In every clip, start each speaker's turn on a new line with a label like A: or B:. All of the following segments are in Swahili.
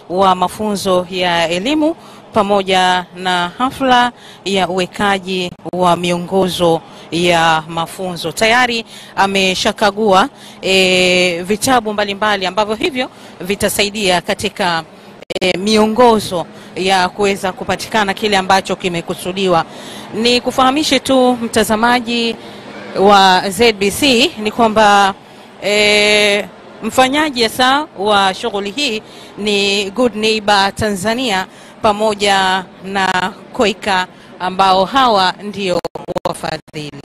A: wa mafunzo ya elimu pamoja na hafla ya uwekaji wa miongozo ya mafunzo. Tayari ameshakagua vitabu mbalimbali ambavyo hivyo vitasaidia katika miongozo ya kuweza kupatikana kile ambacho kimekusudiwa. Ni kufahamishe tu mtazamaji wa ZBC ni kwamba mfanyaji hasa wa shughuli hii ni Good Neighbor Tanzania pamoja na Koika, ambao hawa ndio wafadhili.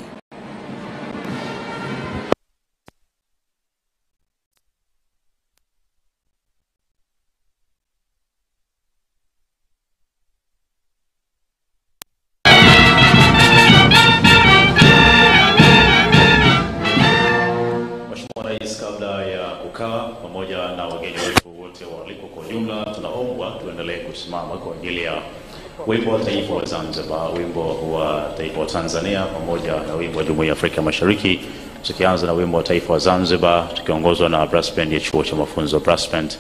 B: Kabla ya kukaa pamoja na wageni wetu wote waliko kwa jumla, tunaomba tuendelee kusimama kwa ajili ya wimbo wa taifa wa Zanzibar, wimbo wa taifa wa Tanzania pamoja na wimbo wa Jumuiya ya Afrika Mashariki. Tukianza na wimbo wa taifa wa Zanzibar tukiongozwa na brass band ya chuo cha mafunzo brass band.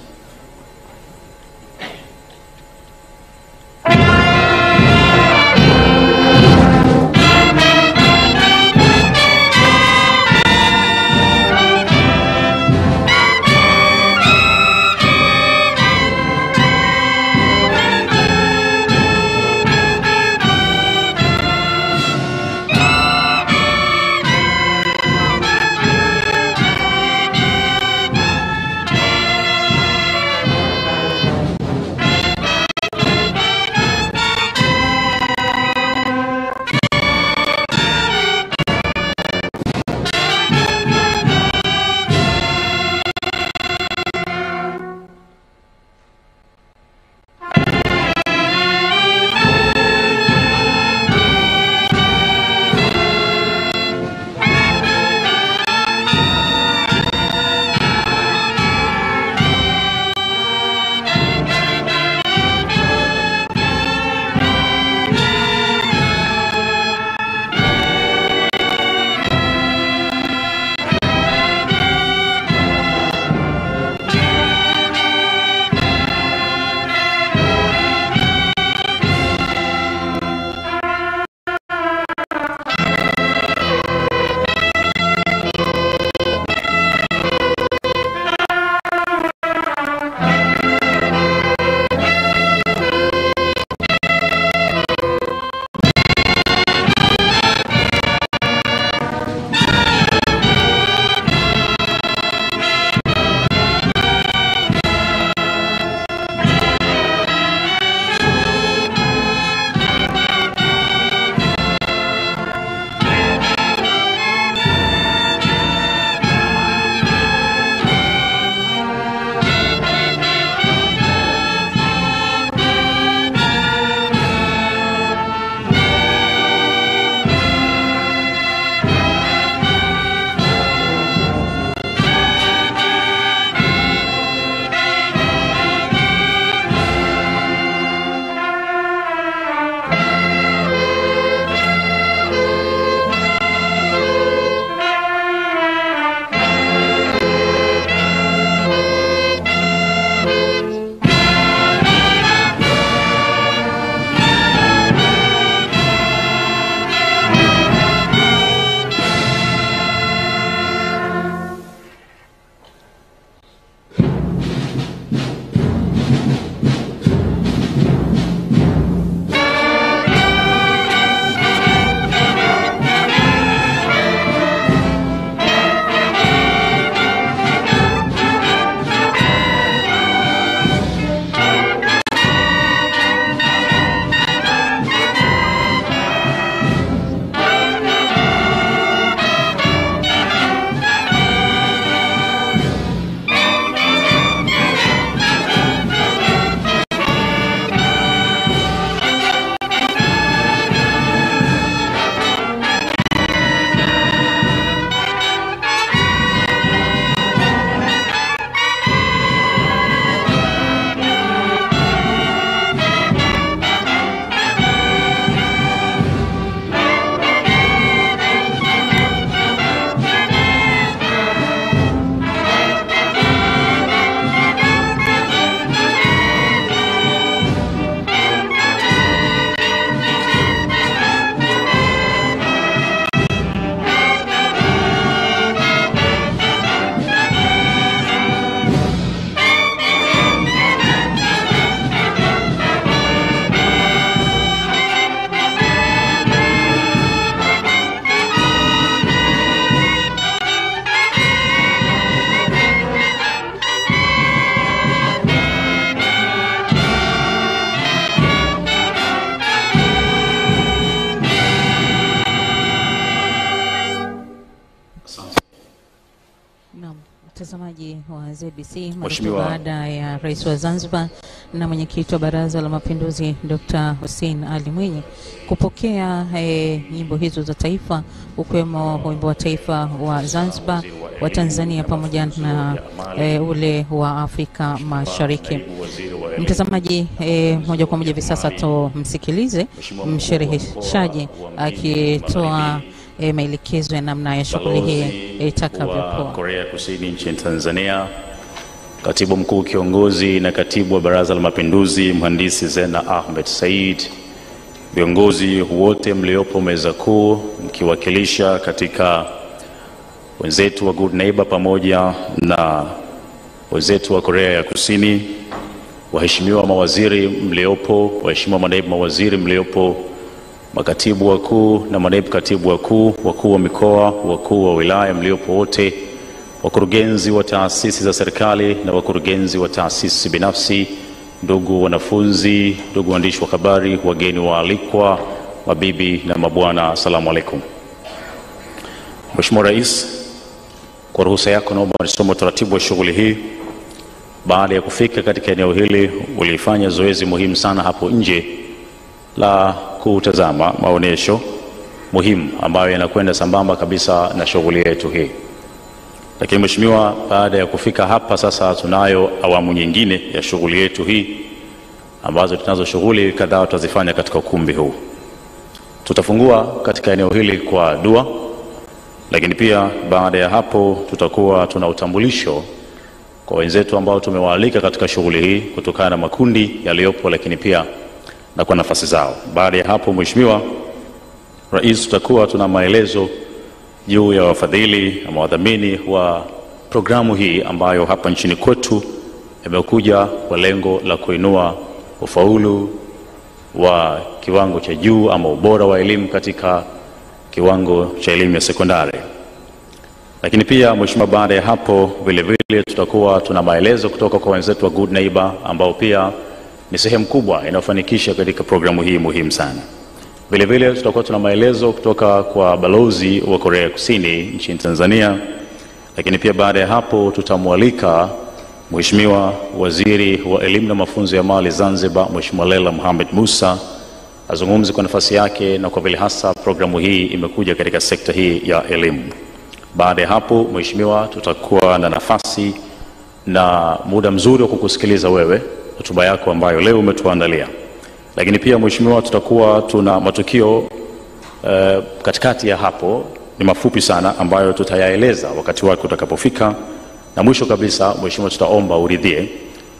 A: na ZBC baada ya Rais wa Zanzibar na mwenyekiti wa Baraza la Mapinduzi Dr. Hussein Ali Mwinyi kupokea nyimbo hizo za taifa, ukiwemo wimbo wa taifa wa Zanzibar, wa Tanzania pamoja na ule wa Afrika Mashariki. Mtazamaji, moja kwa moja hivi sasa tumsikilize mshereheshaji akitoa maelekezo ya namna ya shughuli hii itakavyokuwa.
B: Korea Kusini nchini Tanzania, Katibu Mkuu Kiongozi na Katibu wa Baraza la Mapinduzi Mhandisi Ahmed Said, viongozi wote mliopo meza kuu mkiwakilisha katika wenzetu wa Good Neighbor pamoja na wenzetu wa Korea ya Kusini, waheshimiwa mawaziri mliopo, waheshimiwa manaibu mawaziri mliopo, makatibu wakuu na manaibu katibu wakuu, wakuu wa mikoa, wakuu wa wilaya mliopo wote, wakurugenzi wa taasisi za serikali na wakurugenzi wa taasisi binafsi, ndugu wanafunzi, ndugu waandishi wa habari, wageni waalikwa, mabibi na mabwana, asalamu alaykum. Mheshimiwa Rais, kwa ruhusa yako naomba nisome utaratibu wa shughuli hii. Baada ya kufika katika eneo hili, ulifanya zoezi muhimu sana hapo nje la kutazama maonesho muhimu ambayo yanakwenda sambamba kabisa na shughuli yetu hii. Lakini Mheshimiwa, baada ya kufika hapa sasa tunayo awamu nyingine ya shughuli yetu hii, ambazo tunazo shughuli kadhaa tutazifanya katika ukumbi huu. Tutafungua katika eneo hili kwa dua, lakini pia baada ya hapo tutakuwa tuna utambulisho kwa wenzetu ambao tumewaalika katika shughuli hii kutokana na makundi yaliyopo, lakini pia na kwa nafasi zao. Baada ya hapo Mheshimiwa Rais, tutakuwa tuna maelezo juu ya wafadhili na wadhamini wa programu hii ambayo hapa nchini kwetu imekuja kwa lengo la kuinua ufaulu wa kiwango cha juu ama ubora wa elimu katika kiwango cha elimu ya sekondari. Lakini pia Mheshimiwa, baada ya hapo vile vile tutakuwa tuna maelezo kutoka kwa wenzetu wa Good Neighbor ambao pia ni sehemu kubwa inayofanikisha katika programu hii muhimu sana. Vile vile tutakuwa tuna maelezo kutoka kwa balozi wa Korea Kusini nchini Tanzania. Lakini pia baada ya hapo tutamwalika Mheshimiwa Waziri wa Elimu na Mafunzo ya Mali Zanzibar, Mheshimiwa Mohammed Musa, azungumze kwa nafasi yake na kwa vile hasa programu hii imekuja katika sekta hii ya elimu. Baada ya hapo Mheshimiwa, tutakuwa na nafasi na muda mzuri wa kukusikiliza wewe, hotuba yako ambayo leo umetuandalia. Lakini pia Mheshimiwa, tutakuwa tuna matukio katikati ya hapo, ni mafupi sana, ambayo tutayaeleza wakati wake utakapofika. Na mwisho kabisa Mheshimiwa, tutaomba uridhie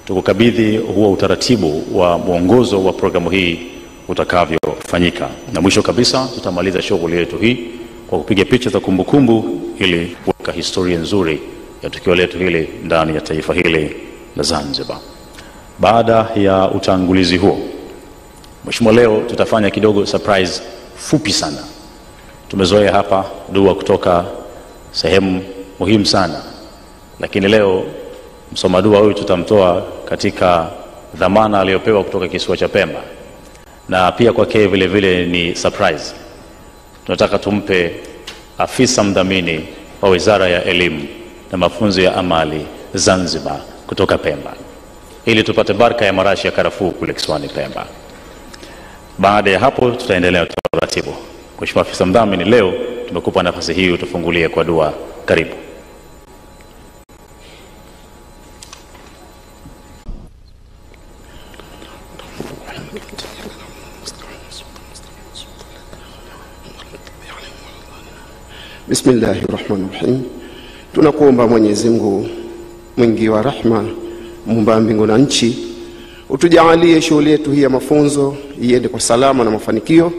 B: tukukabidhi huo utaratibu wa mwongozo wa programu hii utakavyofanyika. Na mwisho kabisa tutamaliza shughuli yetu hii kwa kupiga picha za kumbukumbu ili kuweka historia nzuri ya tukio letu hili ndani ya taifa hili la Zanzibar. Baada ya utangulizi huo Mheshimiwa, leo tutafanya kidogo surprise fupi sana. Tumezoea hapa dua kutoka sehemu muhimu sana, lakini leo msoma dua huyu tutamtoa katika dhamana aliyopewa kutoka kisiwa cha Pemba, na pia kwake vile vile ni surprise. Tunataka tumpe afisa mdhamini wa Wizara ya Elimu na Mafunzo ya Amali Zanzibar kutoka Pemba, ili tupate baraka ya marashi ya karafuu kule kisiwani Pemba. Baada ya hapo tutaendelea taratibu. Mheshimiwa afisa mdhamini, leo tumekupa nafasi hii utufungulie kwa dua. Karibu.
C: Bismillahirrahmanirrahim. Tunakuomba Mwenyezi Mungu mwingi wa rahma, muumba mbingu na nchi, utujalie shughuli yetu hii ya mafunzo iende kwa salama na mafanikio.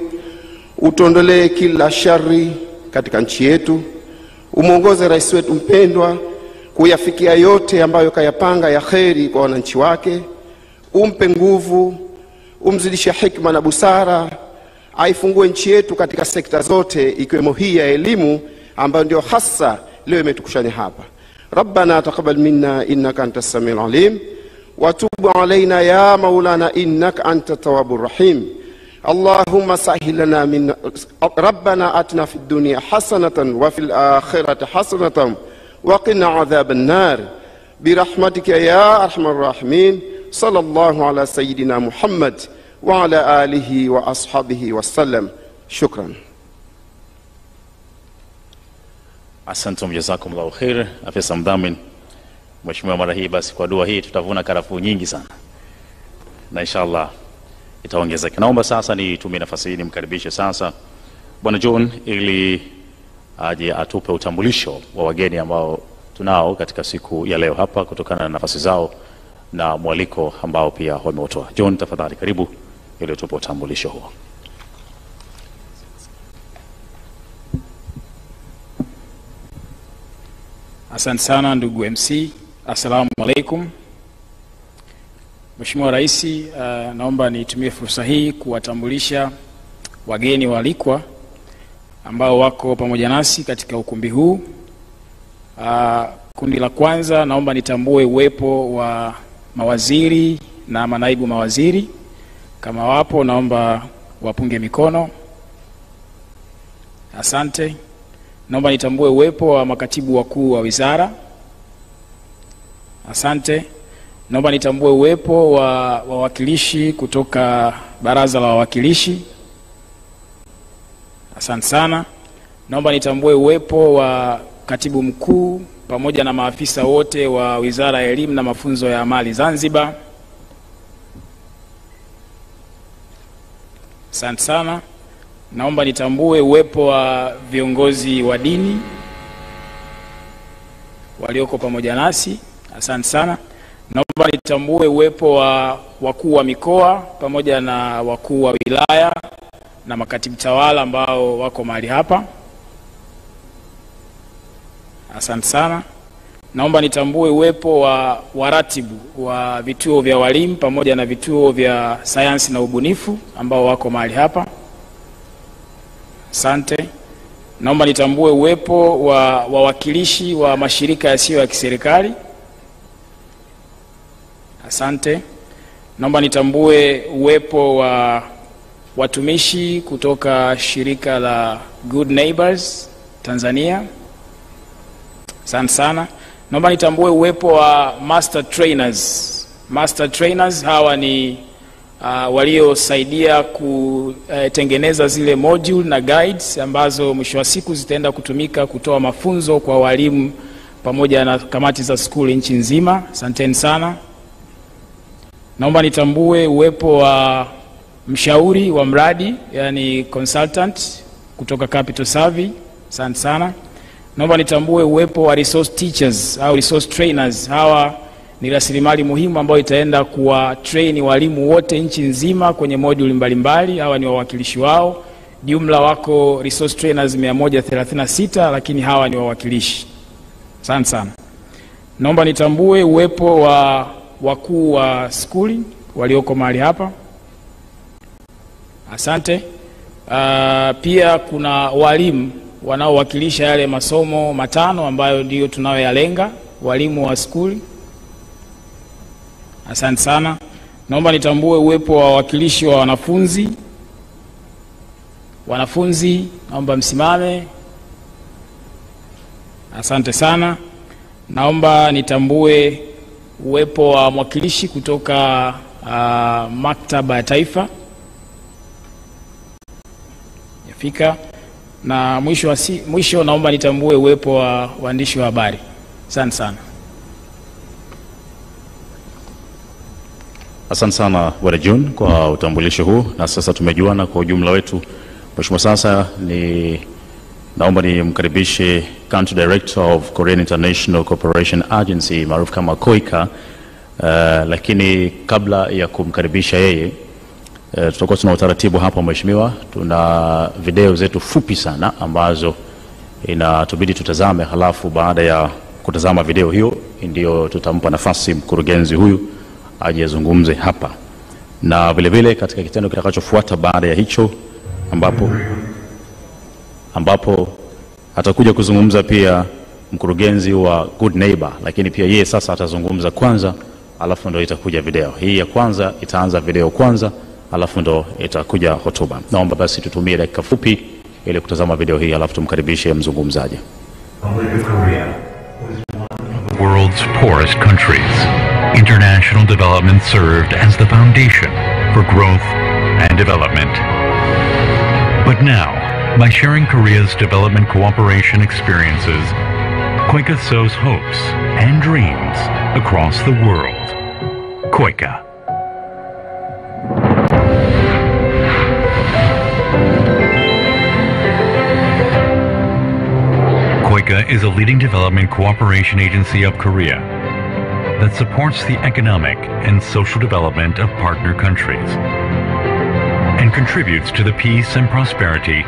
C: Utuondolee kila shari katika nchi yetu. Umuongoze rais wetu mpendwa kuyafikia yote ambayo kayapanga ya kheri kwa wananchi wake. Umpe nguvu, umzidishe hikma na busara, aifungue nchi yetu katika sekta zote ikiwemo hii ya elimu ambayo ndio hasa leo imetukushanya hapa. Rabbana taqabbal minna innaka antas samiul alim wa tub alaina ya maulana innaka antat tawwabur rahim. Allahumma sahhil lana min Rabbana atina fid dunya hasanatan wa fil akhirati hasanatan wa qina adhaban nar برحمتك يا أرحم الراحمين. صلى الله على سيدنا محمد وعلى آله وأصحابه وسلم. شكرا.
B: Asante, jazakumullahu khair. Afisa mdhamini, Mheshimiwa, mara hii basi kwa dua hii tutavuna karafuu nyingi sana na inshallah itaongezeka. Naomba sasa nitumie nafasi hii nimkaribishe sasa Bwana John ili aje atupe utambulisho wa wageni ambao tunao katika siku ya leo hapa kutokana na nafasi zao na mwaliko ambao pia wameutoa. John, tafadhali karibu ili utupe utambulisho huo.
D: Asante sana ndugu MC. Assalamu alaikum. Mheshimiwa Rais, naomba nitumie fursa hii kuwatambulisha wageni waalikwa ambao wako pamoja nasi katika ukumbi huu. Kundi la kwanza, naomba nitambue uwepo wa mawaziri na manaibu mawaziri. Kama wapo naomba wapunge mikono. Asante. Naomba nitambue uwepo wa makatibu wakuu wa wizara. Asante. Naomba nitambue uwepo wa wawakilishi kutoka baraza la wawakilishi. Asante sana. Naomba nitambue uwepo wa katibu mkuu pamoja na maafisa wote wa Wizara ya Elimu na Mafunzo ya Amali Zanzibar. Asante sana. Naomba nitambue uwepo wa viongozi wa dini walioko pamoja nasi. Asante sana. Naomba nitambue uwepo wa wakuu wa mikoa pamoja na wakuu wa wilaya na makatibu tawala ambao wako mahali hapa. Asante sana. Naomba nitambue uwepo wa waratibu wa vituo vya walimu pamoja na vituo vya sayansi na ubunifu ambao wako mahali hapa. Asante. Naomba nitambue uwepo wa wawakilishi wa mashirika yasiyo ya kiserikali. Asante. Naomba nitambue uwepo wa watumishi kutoka shirika la Good Neighbors Tanzania. Asante sana. Naomba nitambue uwepo wa master trainers. Master trainers hawa ni waliosaidia kutengeneza zile module na guides ambazo mwisho wa siku zitaenda kutumika kutoa mafunzo kwa walimu pamoja na kamati za skuli nchi nzima. Asanteni sana. Naomba nitambue uwepo wa mshauri wa mradi, yani consultant kutoka Capital Survey. Asante sana. Naomba nitambue uwepo wa resource teachers au resource trainers. Hawa ni rasilimali muhimu ambayo itaenda kuwa train walimu wote nchi nzima kwenye moduli mbalimbali. Hawa ni wawakilishi wao. Jumla wako resource trainers 136, lakini hawa ni wawakilishi. Asante sana. Naomba nitambue uwepo wa wakuu wa skuli walioko mahali hapa. Asante. Pia kuna walimu wanaowakilisha yale masomo matano ambayo ndio tunayoyalenga, walimu wa skuli. Asante sana. Naomba nitambue uwepo wa wawakilishi wa wanafunzi. Wanafunzi, naomba msimame. Asante sana. Naomba nitambue uwepo wa mwakilishi kutoka Maktaba ya Taifa. Yafika. Na mwisho naomba nitambue uwepo wa waandishi wa habari. Asante sana.
B: Asante sana Bwana John kwa utambulisho huu, na sasa tumejuana kwa ujumla wetu. Mheshimiwa, sasa naomba nimkaribishe Country Director of Korean International Cooperation Agency maarufu kama KOICA. Lakini kabla ya kumkaribisha yeye, tutakuwa tuna utaratibu hapa Mheshimiwa. Tuna video zetu fupi sana ambazo inatubidi tutazame, halafu baada ya kutazama video hiyo ndio tutampa nafasi mkurugenzi huyu aje azungumze hapa. Na vile vile katika kitendo kitakachofuata baada ya hicho ambapo atakuja kuzungumza pia mkurugenzi wa Good Neighbor, lakini pia yeye sasa atazungumza kwanza, alafu ndio itakuja video. Hii ya kwanza itaanza video kwanza, alafu ndio itakuja hotuba. Naomba basi tutumie dakika fupi ili kutazama video hii, alafu tumkaribishe mzungumzaji.
E: the world's poorest countries. International development served as the foundation for growth and development. But now, by sharing Korea's development cooperation experiences, KOICA sows hopes and dreams across the world. KOICA. KOICA is a leading development cooperation agency of Korea that supports the economic and social development of partner countries and contributes to the peace and prosperity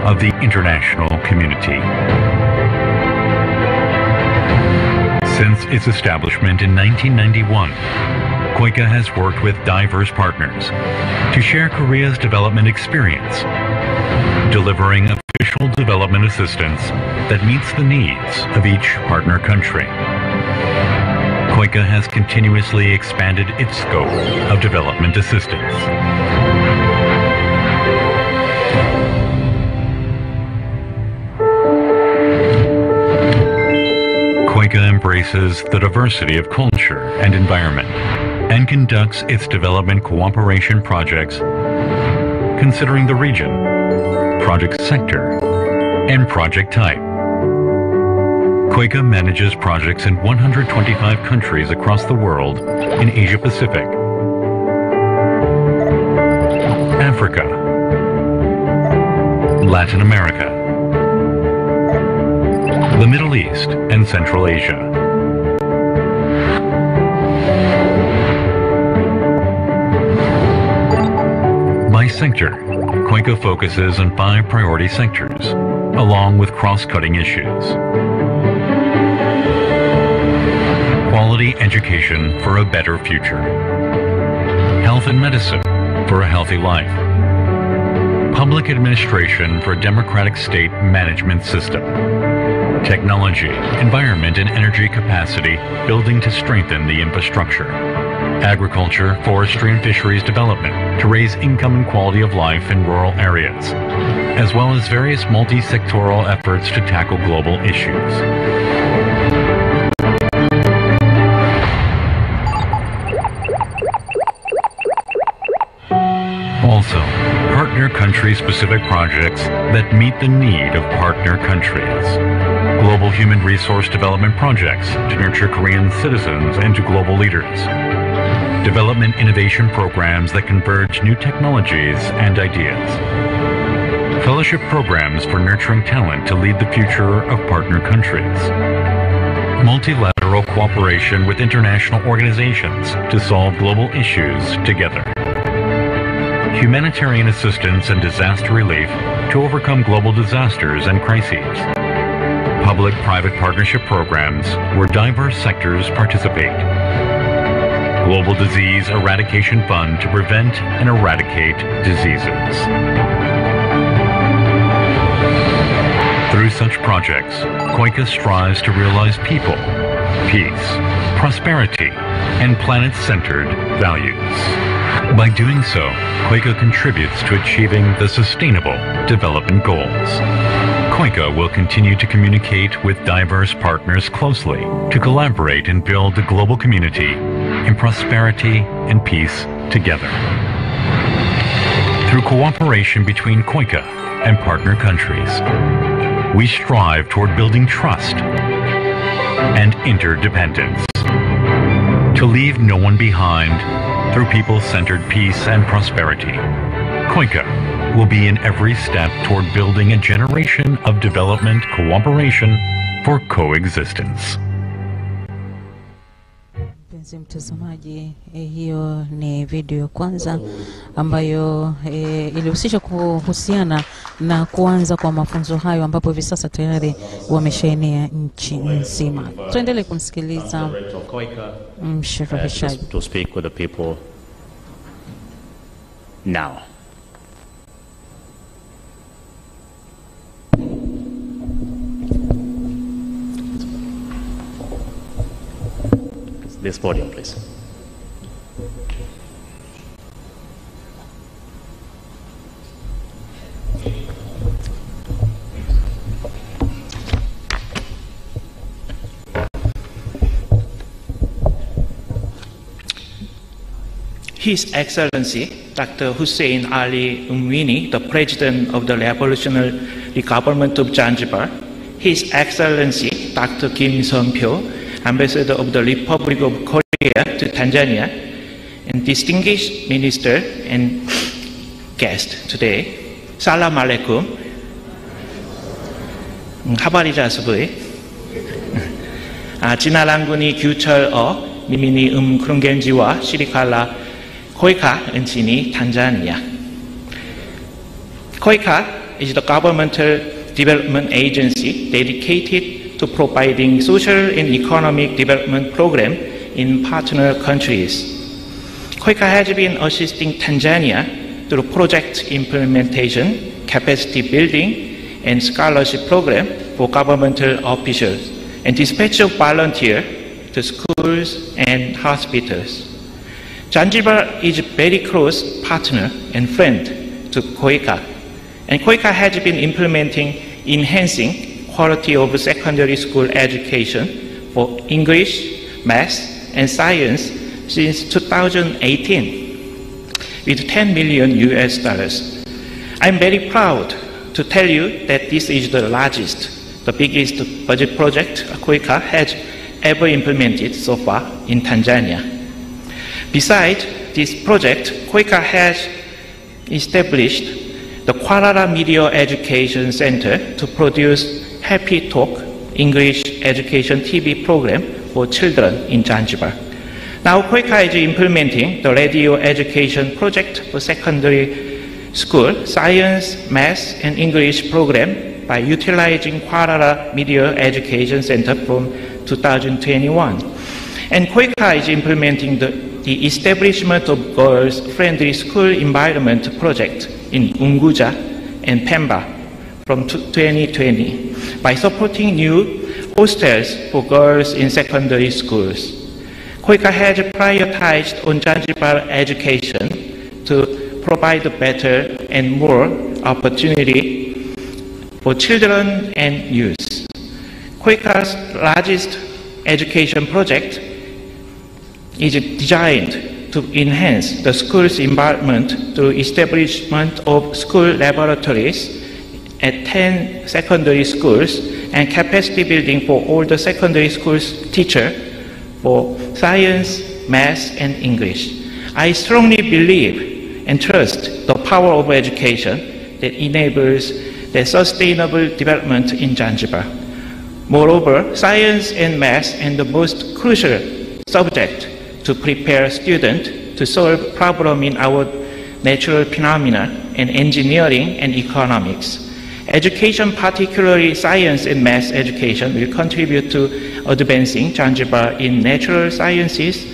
E: of the international community. Since its establishment in 1991, KOICA has worked with diverse partners to share Korea's development experience, delivering official development assistance that meets the needs of each partner country. KOICA has continuously expanded its scope of development assistance. KOICA embraces the diversity of culture and environment and conducts its development cooperation projects considering the region, project sector, and project type. KOICA manages projects in 125 countries across the world in Asia Pacific, Africa, Latin America, the Middle East, and Central Asia. By sector, KOICA focuses on 5 priority sectors, along with cross-cutting issues. Quality education for a better future. Health and medicine for a healthy life. Public administration for a democratic state management system. Technology, environment and energy capacity building to strengthen the infrastructure. Agriculture, forestry and fisheries development to raise income and quality of life in rural areas, as well as various multi-sectoral efforts to tackle global issues. Also, partner country-specific projects that meet the need of partner countries. Global human resource development projects to nurture Korean citizens into global leaders. Development innovation programs that converge new technologies and ideas. Fellowship programs for nurturing talent to lead the future of partner countries. Multilateral cooperation with international organizations to solve global issues together. Humanitarian assistance and disaster relief to overcome global disasters and crises. Public-private partnership programs where diverse sectors participate. Global Disease Eradication Fund to prevent and eradicate diseases. Through such projects, KOICA strives to realize people, peace, prosperity, and planet-centered values. By doing so, KOICA contributes to achieving the Sustainable Development Goals. KOICA will continue to communicate with diverse partners closely to collaborate and build the global community in prosperity and peace together. Through cooperation between KOICA and partner countries, we strive toward building trust and interdependence to leave no one behind through people-centered peace and prosperity. KOICA will be in every step toward building a generation of development cooperation for coexistence.
A: Mpenzi mtazamaji, hiyo ni video ya kwanza ambayo ilihusisha kuhusiana na kuanza kwa mafunzo hayo ambapo hivi sasa tayari wameshaenea nchi nzima. Tuendelee kumsikiliza mshirikishaji.
B: To speak with the people now. This podium, please.
F: His Excellency Dr. Hussein Ali Umwini, the President of the Revolutionary Government of Zanzibar, His Excellency Dr. Kim Seon-pyo, Ambassador of the Republic of Korea to Tanzania, and distinguished minister and guest today. Salam alaikum. Habari jasubui. 진화랑군이 규철어 미미니 크룬겐지와 시리칼라 KOICA 은치니 Tanzania. KOICA is the governmental development agency dedicated to providing social and economic development program in partner countries. KOICA has been assisting Tanzania through project implementation, capacity building, and scholarship program for governmental officials, and dispatch of volunteers to schools and hospitals. Zanzibar is a very close partner and friend to KOICA, and KOICA has been implementing enhancing quality of secondary school education for English, math, and science since 2018 with $10 million US. I'm very proud to tell you that this is the largest, the biggest budget project KOICA has ever implemented so far in Tanzania. Besides this project, KOICA has established the Kuala Media Education Center to produce Happy Talk English education TV program for children in Zanzibar. Now KOICA is implementing the radio education project for secondary school science, math, and English program by utilizing Kuala Media Education Center from 2021. And KOICA is implementing the establishment of girls-friendly school environment project in Unguja and Pemba from 2020 by supporting new hostels for girls in secondary schools. KOICA has prioritized on Zanzibar education to provide better and more opportunity for children and youth. KOICA's largest education project is designed to enhance the school's environment through establishment of school laboratories at 10 secondary schools and capacity building for all the secondary schools teachers for science, math, and English. I strongly believe and trust the power of education that enables the sustainable development in Zanzibar. Moreover, science and math are the most crucial subject to prepare students to solve problems in our natural phenomena and engineering and economics. Education, particularly science and math education, will contribute to advancing Zanzibar in natural sciences,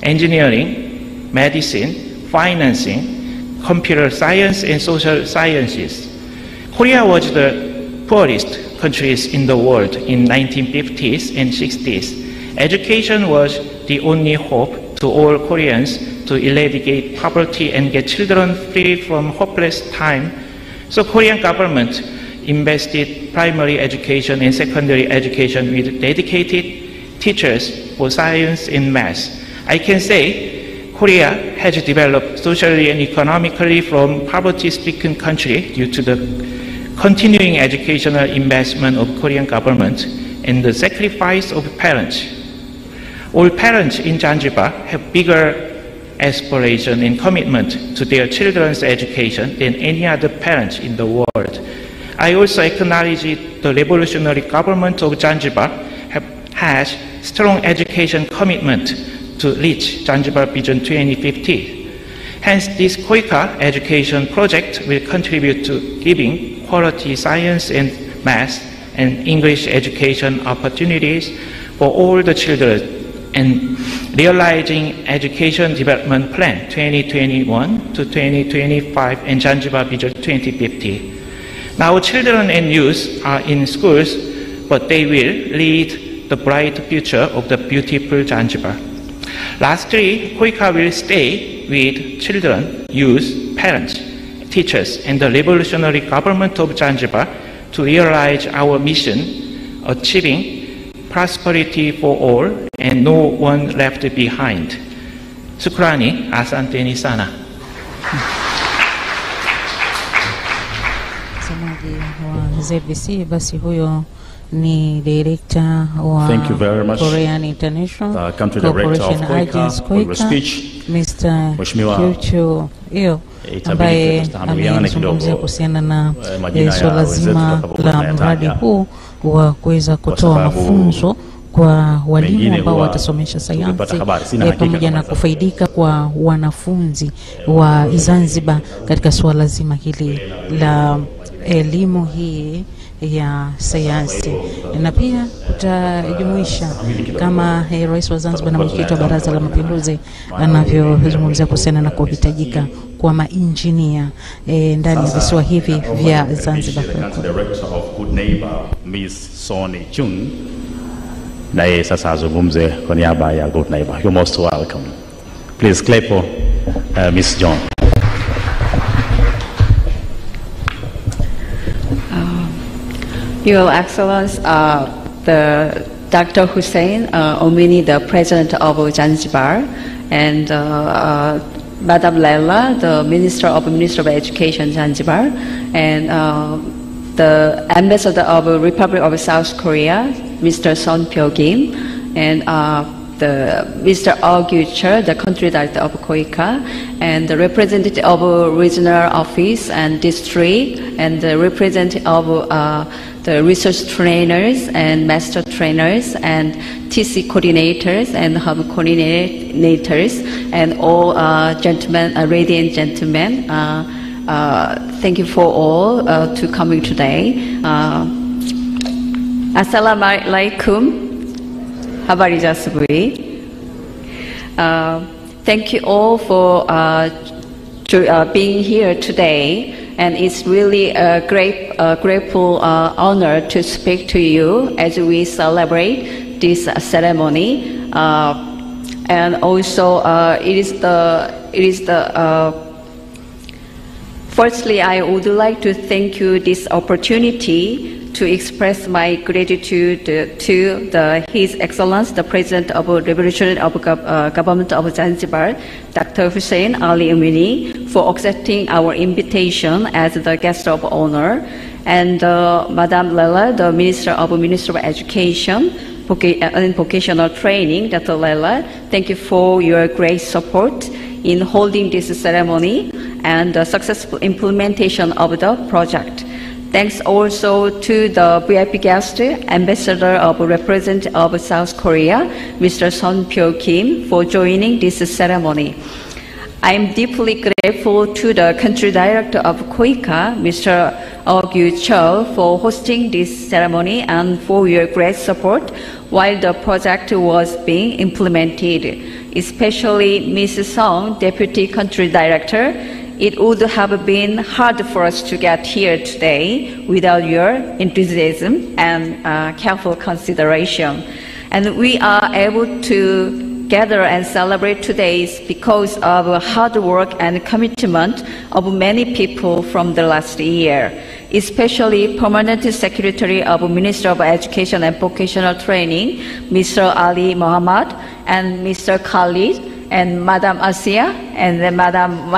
F: engineering, medicine, financing, computer science, and social sciences. Korea was the poorest countries in the world in 1950s and 60s. Education was the only hope to all Koreans to eradicate poverty and get children free from hopeless time. So Korean government invested primary education and secondary education with dedicated teachers for science and math. I can say Korea has developed socially and economically from poverty-stricken country due to the continuing educational investment of Korean government and the sacrifice of parents. All parents in Zanzibar have bigger aspiration and commitment to their children's education than any other parents in the world. I also acknowledge the revolutionary government of Zanzibar has strong education commitment to reach Zanzibar Vision 2050. Hence, this KOICA education project will contribute to giving quality science and math and English education opportunities for all the children and realizing Education Development Plan 2021 to 2025 and Zanzibar Vision 2050. Now children and youth are in schools, but they will lead the bright future of the beautiful Zanzibar. Lastly, KOICA will stay with children, youth, parents, teachers, and the revolutionary government of Zanzibar to realize our mission, achieving prosperity for all and no one left behind. Shukrani, asanteni sana.
A: Msemaji wa ZBC, basi huyo ni director wa Korean International
B: country director of KOICA,
A: Mr. Kyucho hiyo ambaye amezungumzia kuhusiana na swala zima la mradi huu wa kuweza kutoa mafunzo kwa walimu ambao watasomesha sayansi pamoja na kufaidika kwa wanafunzi wa Zanzibar katika swala zima hili la elimu hii ya sayansi, na pia tutajumuisha kama Rais wa Zanzibar na mwenyekiti wa Baraza la Mapinduzi anavyozungumzia kuhusiana na kuhitajika kwa mainjinia ndani ya visiwa hivi vya Zanzibar.
B: Director of Good Neighbor Miss Soni Chung, naye sasa azungumze kwa niaba ya Good Neighbor. You're most welcome. Please clap for Miss John.
G: Your Excellency, the Dr. Hussein Omini, the President of Zanzibar, and Madam Laila, the Minister of Education, Zanzibar, and the Ambassador of the Republic of South Korea, Mr. Son Pyo-kim, and the Mr. Gyucher, the Country Director of KOICA, and the representative of regional office and district, and the representative of the research trainers and master trainers and TC coordinators and hub coordinators, and all gentlemen, ladies and gentlemen, thank you for all to coming today. Assalamualaikum. Thank you all for being here today, and it's really a grateful honor to speak to you as we celebrate this ceremony. And also, firstly, I would like to thank you this opportunity to express my gratitude to His Excellency, the President of the Revolutionary Government of Zanzibar, Dr. Hussein Ali Omini, for accepting our invitation as the guest of honor, and Madam Laila, the Minister of Education and Vocational Training, Dr. Laila. Thank you for your great support in holding this ceremony and the successful implementation of the project. Thanks also to the VIP guest, Ambassador of Representative of South Korea, Mr. Son Pyo-kim, for joining this ceremony. I am deeply grateful to the Country Director of KOICA, Mr. Gyucher, for hosting this ceremony and for your great support while the project was being implemented, especially Ms. Song, Deputy Country Director. It would have been hard for us to get here today without your enthusiasm and careful consideration. And we are able to gather and celebrate today because of hard work and commitment of many people from the last year, especially Permanent Secretary of Minister of Education and Vocational Training, Mr. Ali Mohammed, and Mr. Khalid, and Madam Asia, and Madam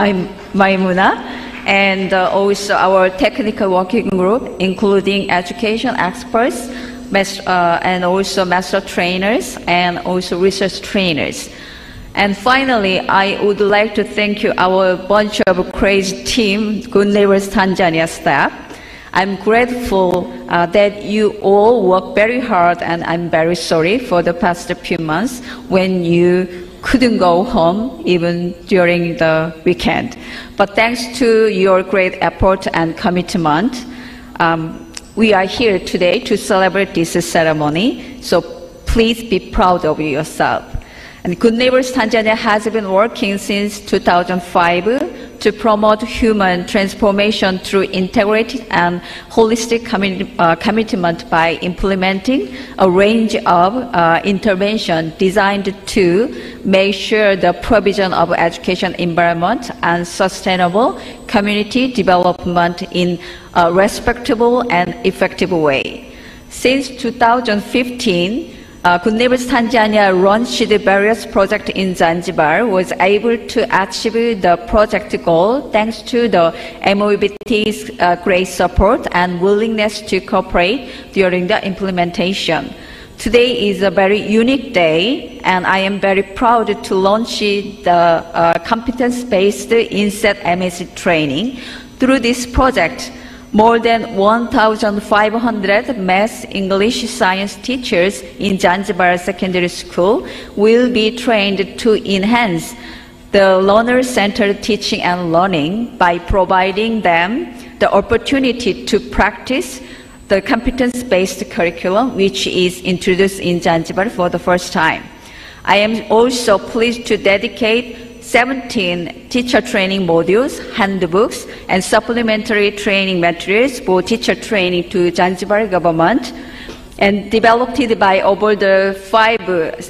G: Maimuna, and also our technical working group, including education experts, and also master trainers, and also research trainers. And finally, I would like to thank you, our bunch of crazy team, Good Neighbors Tanzania staff. I'm grateful that you all work very hard, and I'm very sorry for the past few months when you couldn't go home even during the weekend. But thanks to your great effort and commitment, we are here today to celebrate this ceremony, so please be proud of yourself. And Good Neighbors Tanzania has been working since 2005 to promote human transformation through integrated and holistic commitment by implementing a range of interventions designed to make sure the provision of education environment and sustainable community development in a respectable and effective way. Since 2015, Good Neighbors Tanzania launched various projects in Zanzibar, was able to achieve the project goal thanks to the MOEBT's great support and willingness to cooperate during the implementation. Today is a very unique day, and I am very proud to launch the competence-based inset MSc training. Through this project, more than 1,500 math, English, science teachers in Zanzibar Secondary School will be trained to enhance the learner-centered teaching and learning by providing them the opportunity to practice the competence-based curriculum, which is introduced in Zanzibar for the first time. I am also pleased to dedicate 17 teacher training modules, handbooks, and supplementary training materials for teacher training to Zanzibar government, and developed by over the 5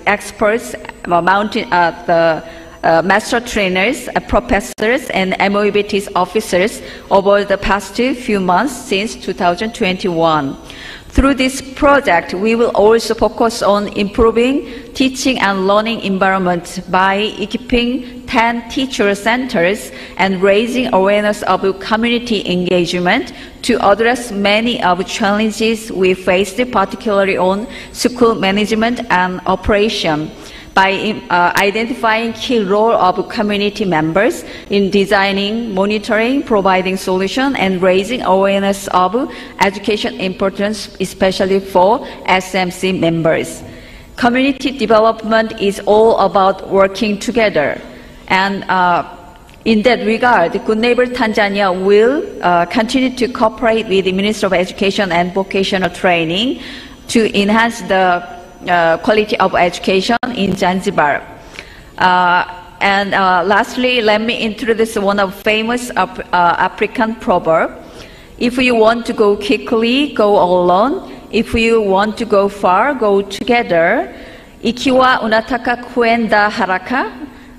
G: experts, master trainers, professors, and MOEBT's officers over the past few months since 2021. Through this project, we will also focus on improving teaching and learning environment by equipping 10 teacher centers and raising awareness of community engagement to address many of the challenges we face, particularly on school management and operation, by identifying key role of community members in designing, monitoring, providing solutions, and raising awareness of education importance, especially for SMC members. Community development is all about working together. And in that regard, Good Neighbor Tanzania will continue to cooperate with the Ministry of Education and Vocational Training to enhance the quality of education in Zanzibar. Lastly, let me introduce one of famous African proverb. If you want to go quickly, go alone. If you want to go far, go together. Ikiwa unataka kuenda haraka,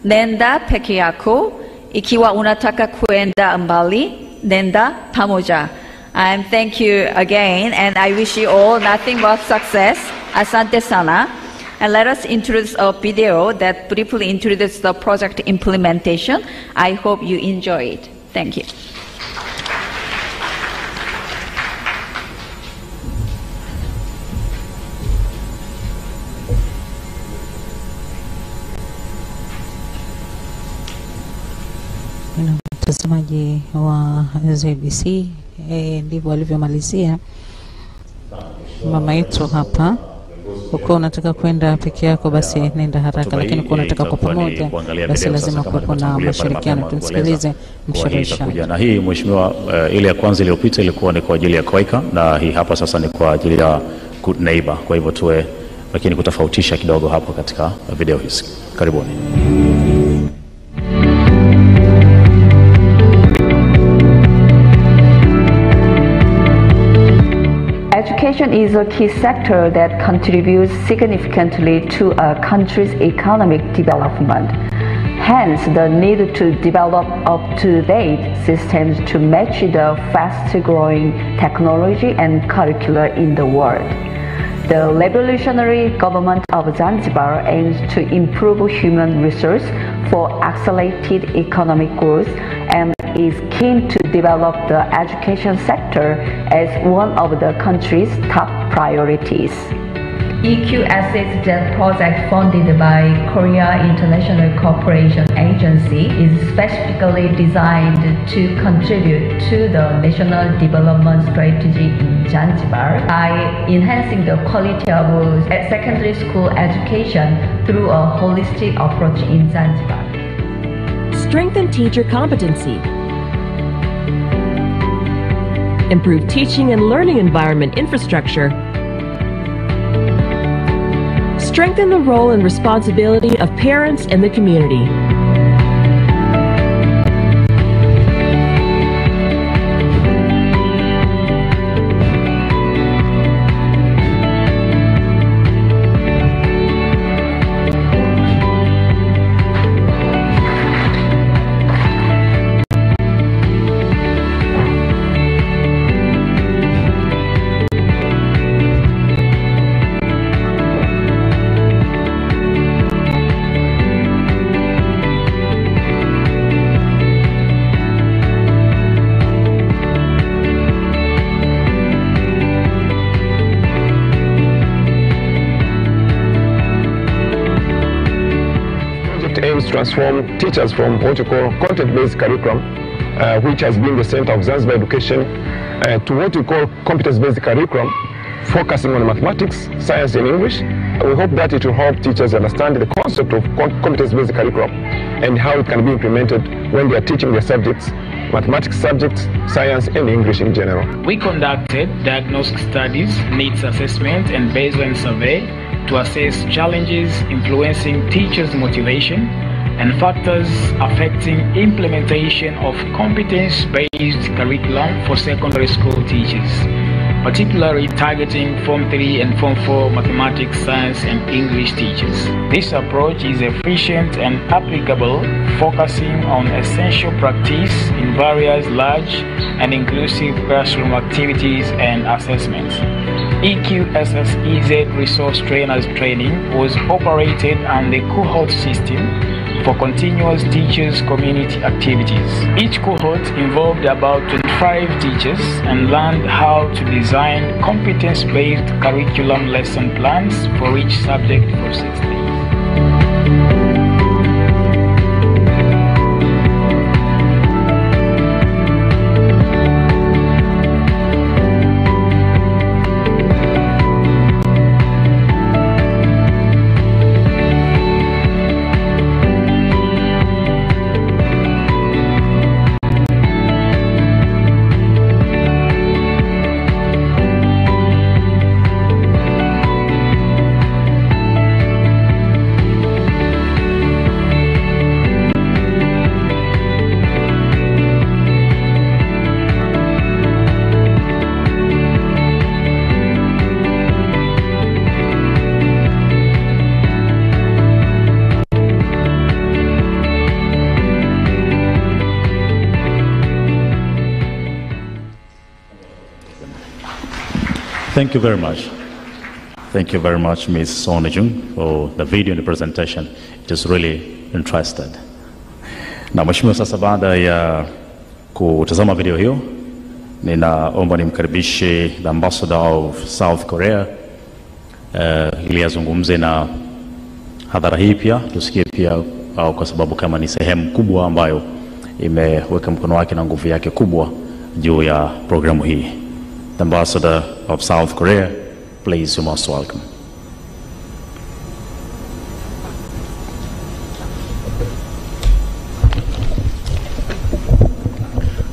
G: nenda peke yako. Ikiwa unataka kuenda mbali, nenda pamoja. And thank you again, and I wish you all nothing but success. Asante sana. And let us introduce a video that briefly introduces the project implementation. I hope you enjoy it. Thank you.
A: Mtazamaji wa ZBC, ndivyo alivyomalizia mama yetu hapa. Ukiwa unataka kwenda peke yako basi nenda haraka, lakini ukiwa unataka kwa pamoja basi lazima kuwepo na mashirikiano. Tumsikilize mshirikishaji.
B: Na hii mheshimiwa, ile ya kwanza iliyopita ilikuwa ni kwa ajili ya Kwaika, na hii hapa sasa ni kwa ajili ya Good Neighbor. Kwa hivyo tuwe lakini kutofautisha kidogo hapo katika video hizi. Karibuni.
G: Education is a key sector that contributes significantly to a country's economic development. Hence, the need to develop up-to-date systems to match the fast-growing technology and curricula in the world. The revolutionary government of Zanzibar aims to improve human resource for accelerated economic growth and is keen to develop the education sector as one of the country's top priorities. EQS's JET project, funded by Korea International Cooperation Agency, is specifically designed to contribute to the national development strategy in Zanzibar by enhancing the quality of secondary school education through a holistic approach in Zanzibar.
H: Strengthen teacher competency. Improve teaching and learning environment infrastructure. Strengthen the role and responsibility of parents and the community.
I: programs to transform teachers from what you call content-based curriculum, which has been the center of Zanzibar education, to what we call competence-based curriculum, focusing on mathematics, science, and English. We hope that it will help teachers understand the concept of competence-based curriculum and how it can be implemented when they are teaching their subjects, mathematics subjects, science, and English in general.
D: We conducted diagnostic studies, needs assessment, and baseline survey to assess challenges influencing teachers' motivation and factors affecting implementation of competence-based curriculum for secondary school teachers, particularly targeting Form 3 and Form 4 mathematics, science, and English teachers. This approach is efficient and applicable, focusing on essential practice in various large and inclusive classroom activities and assessments. EQSSEZ Resource Trainers Training was operated on the cohort system for continuous teachers' community activities. Each cohort involved about 25 teachers and learned how to design competence-based curriculum lesson plans for each subject for 6 days.
B: Thank you very much. Thank you very much, Ms. Sonejung, for the video and the presentation. It is really interested. Na mheshimiwa, sasa baada ya kutazama video hiyo, ninaomba nimkaribishe the ambassador of South Korea ili azungumze na hadhara hii pia, tusikie pia kwa sababu kama ni sehemu kubwa ambayo imeweka mkono wake na nguvu yake kubwa juu ya programu hii. The ambassador of South Korea, please, you most welcome.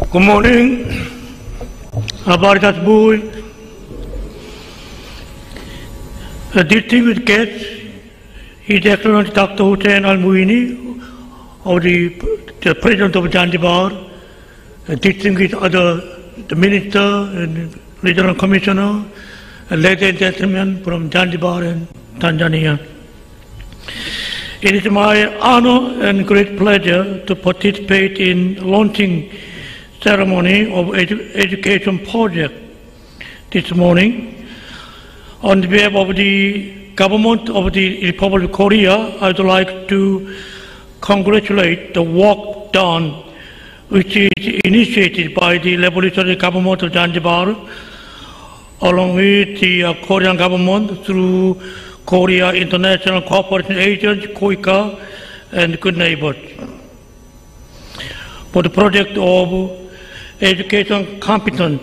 J: Good morning. Abaritat boy. The distinguished guest, His Excellency Dr. Hussein Al-Muini, of the President of Zanzibar, distinguished the Minister and Regional Commissioner, ladies and gentlemen from Zanzibar and Tanzania. It is my honor and great pleasure to participate in launching ceremony of education project this morning. On behalf of the government of the Republic of Korea, I would like to congratulate the work done, which is initiated by the revolutionary government of Zanzibar, along with the Korean government through Korea International Cooperation Agency, KOICA, and Good Neighbors, for the project of education competence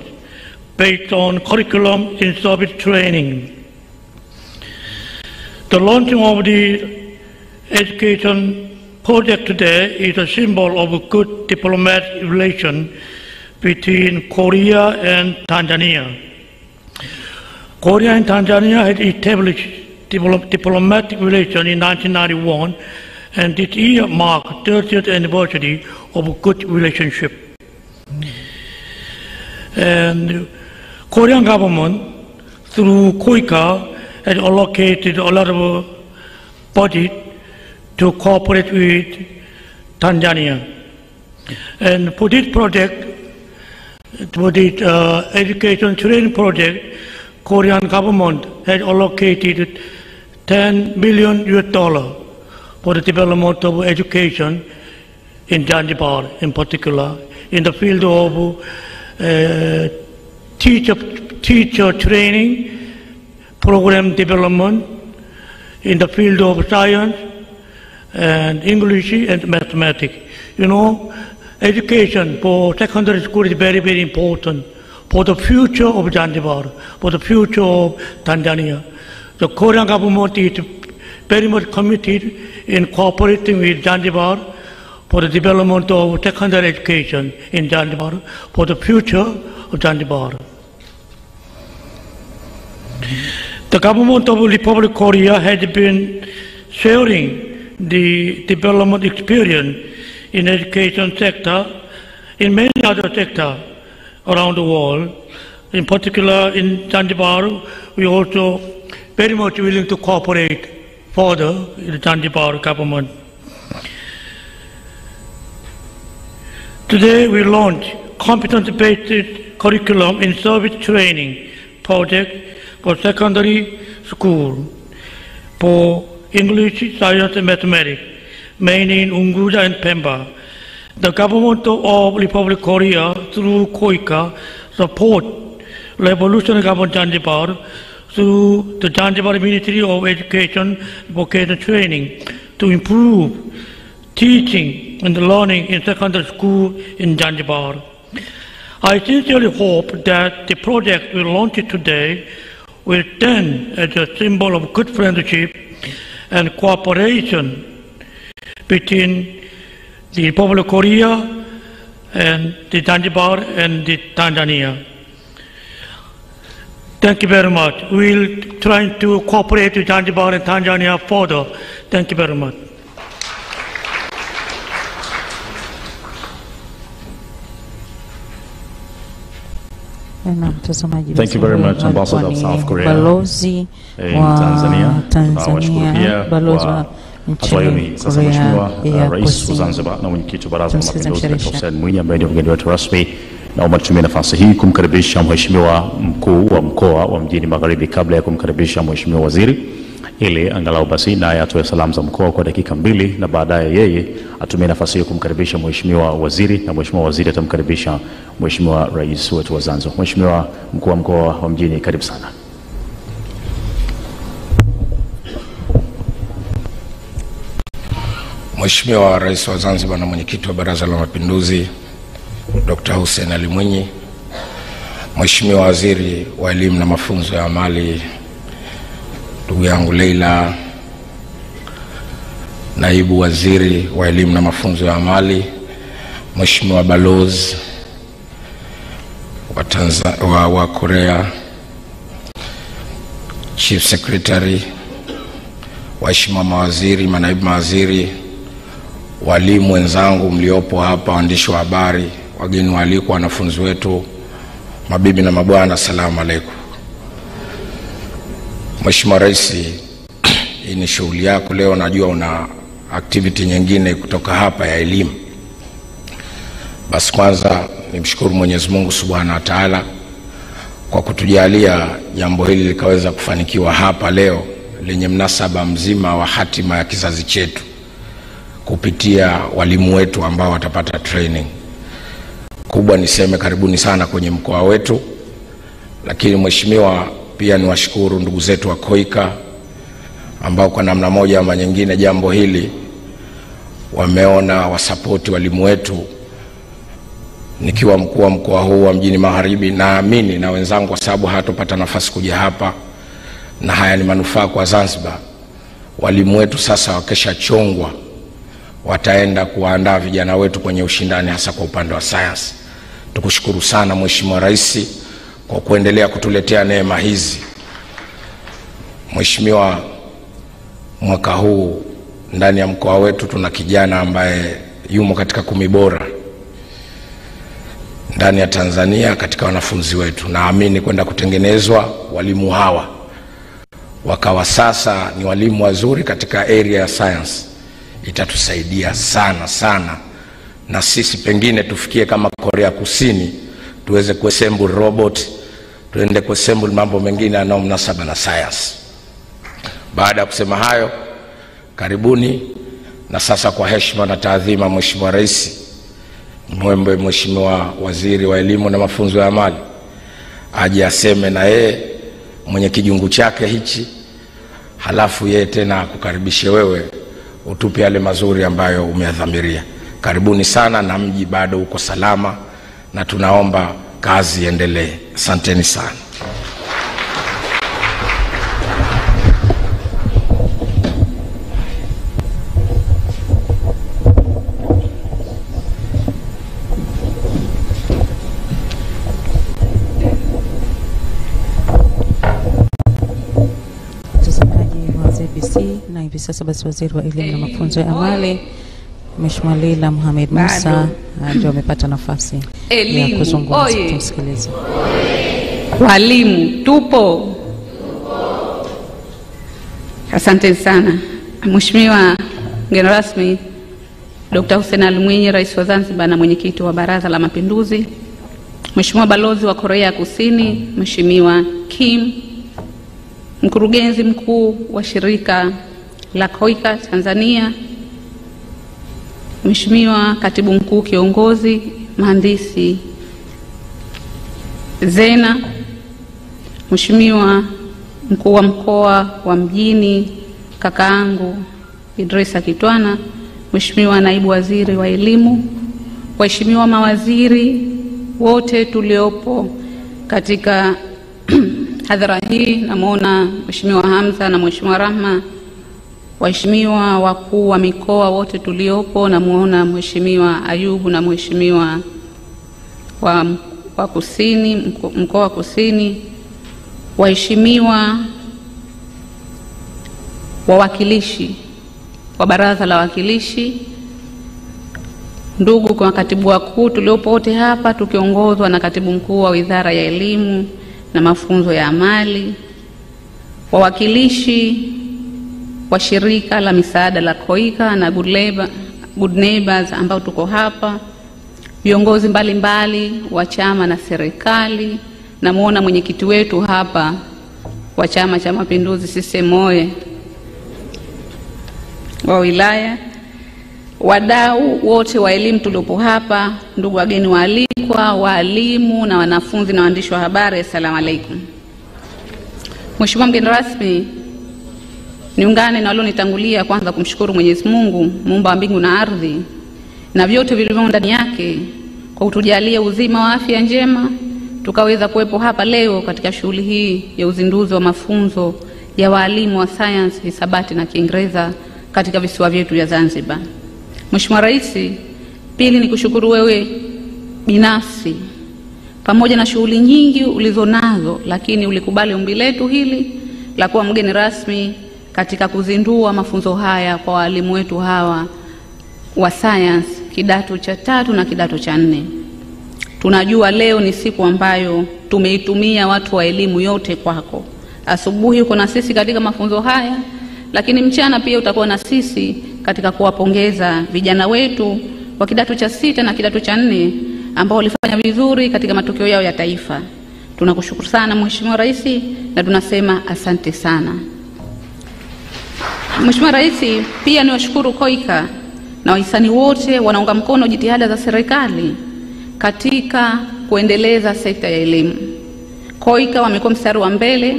J: based on curriculum in service training. The launching of the education project today is a symbol of a good diplomatic relation between Korea and Tanzania. Korea and Tanzania had established diplomatic relations in 1991, and this year marks the 30th anniversary of a good relationship. And Korean government, through KOICA, has allocated a lot of budget to cooperate with Tanzania. And for this project, for this education training project, Korean government has allocated $10 million for the development of education in Zanzibar, in particular, in the field of teacher training, program development, in the field of science, and English and mathematics. You know, education for secondary school is very, very important for the future of Zanzibar, for the future of Tanzania. The Korean government is very much committed in cooperating with Zanzibar for the development of secondary education in Zanzibar, for the future of Zanzibar. The government of the Republic of Korea has been sharing the development experience in education sector, in many other sectors around the world. In particular, in Zanzibar, we also very much willing to cooperate further with the Zanzibar government. Today, we launch competence-based curriculum in service training project for secondary school for English, science, and mathematics, mainly in Unguja and Pemba. The government of Republic of Korea, through KOICA, support Revolutionary Government Zanzibar through the Zanzibar Ministry of Education and Vocational Training to improve teaching and learning in secondary school in Zanzibar. I sincerely hope that the project we launched today will stand as a symbol of good friendship and cooperation between the Republic of Korea and the Zanzibar and the Tanzania. Thank you very much. We'll try to cooperate with Zanzibar and Tanzania further. Thank you very much.
B: Thank you very much, Ambassador of South Korea
A: balozi wa Tanzania, balozi wa nchini Korea ya
B: Rais wa Zanzibar na mwenyekiti wa Baraza la Mapinduzi Dr. Hussein Mwinyi ambaye ndio mgeni wetu rasmi, na umetumia nafasi hii kumkaribisha Mheshimiwa Mkuu wa Mkoa wa Mjini Magharibi kabla ya kumkaribisha Mheshimiwa Waziri, ili angalau basi naye atoe salamu za mkoa kwa dakika 2, na baadaye yeye atumie nafasi hiyo kumkaribisha Mheshimiwa Waziri, na Mheshimiwa Waziri atamkaribisha Mheshimiwa Rais wetu wa Zanzibar. Mheshimiwa Mkuu wa Mkoa wa Mjini, karibu sana.
K: Mheshimiwa Rais wa Zanzibar na mwenyekiti wa Baraza la Mapinduzi Dr. Hussein Ali Mwinyi, Mheshimiwa Waziri wa Elimu na Mafunzo ya Amali ndugu yangu Leila, Naibu Waziri wa Elimu na Mafunzo ya Amali, Mheshimiwa Balozi wa Korea, Chief Secretary, waheshimiwa mawaziri, manaibu mawaziri, walimu wenzangu mliopo hapa, waandishi wa habari, wageni waalikwa, wanafunzi wetu, mabibi na mabwana, asalamu alaykum. Mheshimiwa Rais, hii ni shughuli yako leo, najua una activity nyingine kutoka hapa ya elimu. Basi kwanza nimshukuru Mwenyezi Mungu Subhanahu wa Ta'ala kwa kutujalia jambo hili likaweza kufanikiwa hapa leo, lenye mnasaba mzima wa hatima ya kizazi chetu kupitia walimu wetu ambao watapata training kubwa. Niseme karibuni sana kwenye mkoa wetu. Lakini mheshimiwa, pia niwashukuru ndugu zetu wa KOICA ambao kwa namna moja ama nyingine jambo hili wameona wasapoti walimu wetu. Nikiwa mkuu wa mkoa huu wa Mjini Magharibi, naamini na wenzangu, kwa sababu hatopata nafasi kuja hapa, na haya ni manufaa kwa Zanzibar, walimu wetu sasa wakesha chongwa, wataenda kuandaa vijana wetu kwenye ushindani, hasa kwa upande wa science. Tukushukuru sana Mheshimiwa Rais kwa kuendelea kutuletea neema hizi. Mheshimiwa, mwaka huu ndani ya mkoa wetu tuna kijana ambaye yumo katika 10 bora ndani ya Tanzania katika wanafunzi wetu. Naamini kwenda kutengenezwa walimu hawa wakawa sasa ni walimu wazuri katika area ya science, itatusaidia sana sana, na sisi pengine tufikie kama Korea Kusini, tuweze kuassemble robot, tuende kuassemble mambo mengine yanao mnasaba na science. Baada ya kusema hayo, karibuni. Na sasa kwa heshima na taadhima, Mheshimiwa Rais, mwembe Mheshimiwa Waziri wa Elimu na Mafunzo ya Amali aje aseme na yeye mwenye kijungu chake hichi, halafu yeye tena kukaribishe wewe utupe yale mazuri ambayo umeadhamiria. Karibuni sana, na mji bado uko salama na tunaomba kazi iendelee. Asanteni sana.
A: Na hivi sasa basi waziri wa elimu na mafunzo ya amali Mheshimiwa Mohammed Musa ndio amepata nafasi ya kuzungumza. Tumsikilize.
L: Walimu tupo. Asante sana. Mheshimiwa mgeni rasmi Dr. Hussein Ali Mwinyi, Rais wa Zanzibar na mwenyekiti wa Baraza la Mapinduzi, Mheshimiwa Balozi wa Korea Kusini, Mheshimiwa Kim, Mkurugenzi mkuu wa shirika la KOICA Tanzania, Mheshimiwa Katibu Mkuu Kiongozi Mhandisi Zena, Mheshimiwa Mkuu wa Mkoa wa Mjini kakaangu Idrisa Kitwana, Mheshimiwa Naibu Waziri wa Elimu, waheshimiwa mawaziri wote tuliopo katika hadhara hii, namuona Mheshimiwa Hamza na Mheshimiwa Rahma, waheshimiwa wakuu wa mikoa wote tuliopo, namuona Mheshimiwa Ayubu na Mheshimiwa wa Kusini, mkoa wa Kusini, waheshimiwa wawakilishi wa Baraza la Wawakilishi, ndugu kwa katibu wakuu tuliopo wote hapa tukiongozwa na Katibu Mkuu wa Wizara ya Elimu na Mafunzo ya Amali, wawakilishi wa shirika la misaada la KOICA na Good Neighbors ambao tuko hapa, viongozi mbalimbali wa chama na serikali, namuona mwenyekiti wetu hapa wa Chama cha Mapinduzi CCM wa wilaya, wadau wote wa elimu tuliopo hapa, ndugu wageni waalikwa, walimu na wanafunzi na waandishi wa habari, asalamu alaykum. Mheshimiwa mgeni rasmi, niungane na walionitangulia kwanza kumshukuru Mwenyezi Mungu, muumba wa mbingu na ardhi na vyote vilivyomo ndani yake, kwa kutujalia uzima wa afya njema tukaweza kuwepo hapa leo katika shughuli hii ya uzinduzi wa mafunzo ya walimu wa science, hisabati na Kiingereza katika visiwa vyetu vya Zanzibar. Mheshimiwa Rais, pili ni kushukuru wewe binafsi pamoja na shughuli nyingi ulizonazo, lakini ulikubali ombi letu hili la kuwa mgeni rasmi katika kuzindua mafunzo haya kwa walimu wetu hawa wa science kidato cha 3 na kidato cha 4. Tunajua leo ni siku ambayo tumeitumia watu wa elimu yote kwako. Asubuhi uko na sisi katika mafunzo haya, lakini mchana pia utakuwa na sisi katika kuwapongeza vijana wetu wa kidato cha 6 na kidato cha 4 ambao walifanya vizuri katika matokeo yao ya taifa. Tunakushukuru sana Mheshimiwa Rais na tunasema asante sana. Mheshimiwa Rais, pia niwashukuru KOICA na wahisani wote wanaunga mkono jitihada za serikali katika kuendeleza sekta ya elimu. KOICA wamekuwa mstari wa mbele.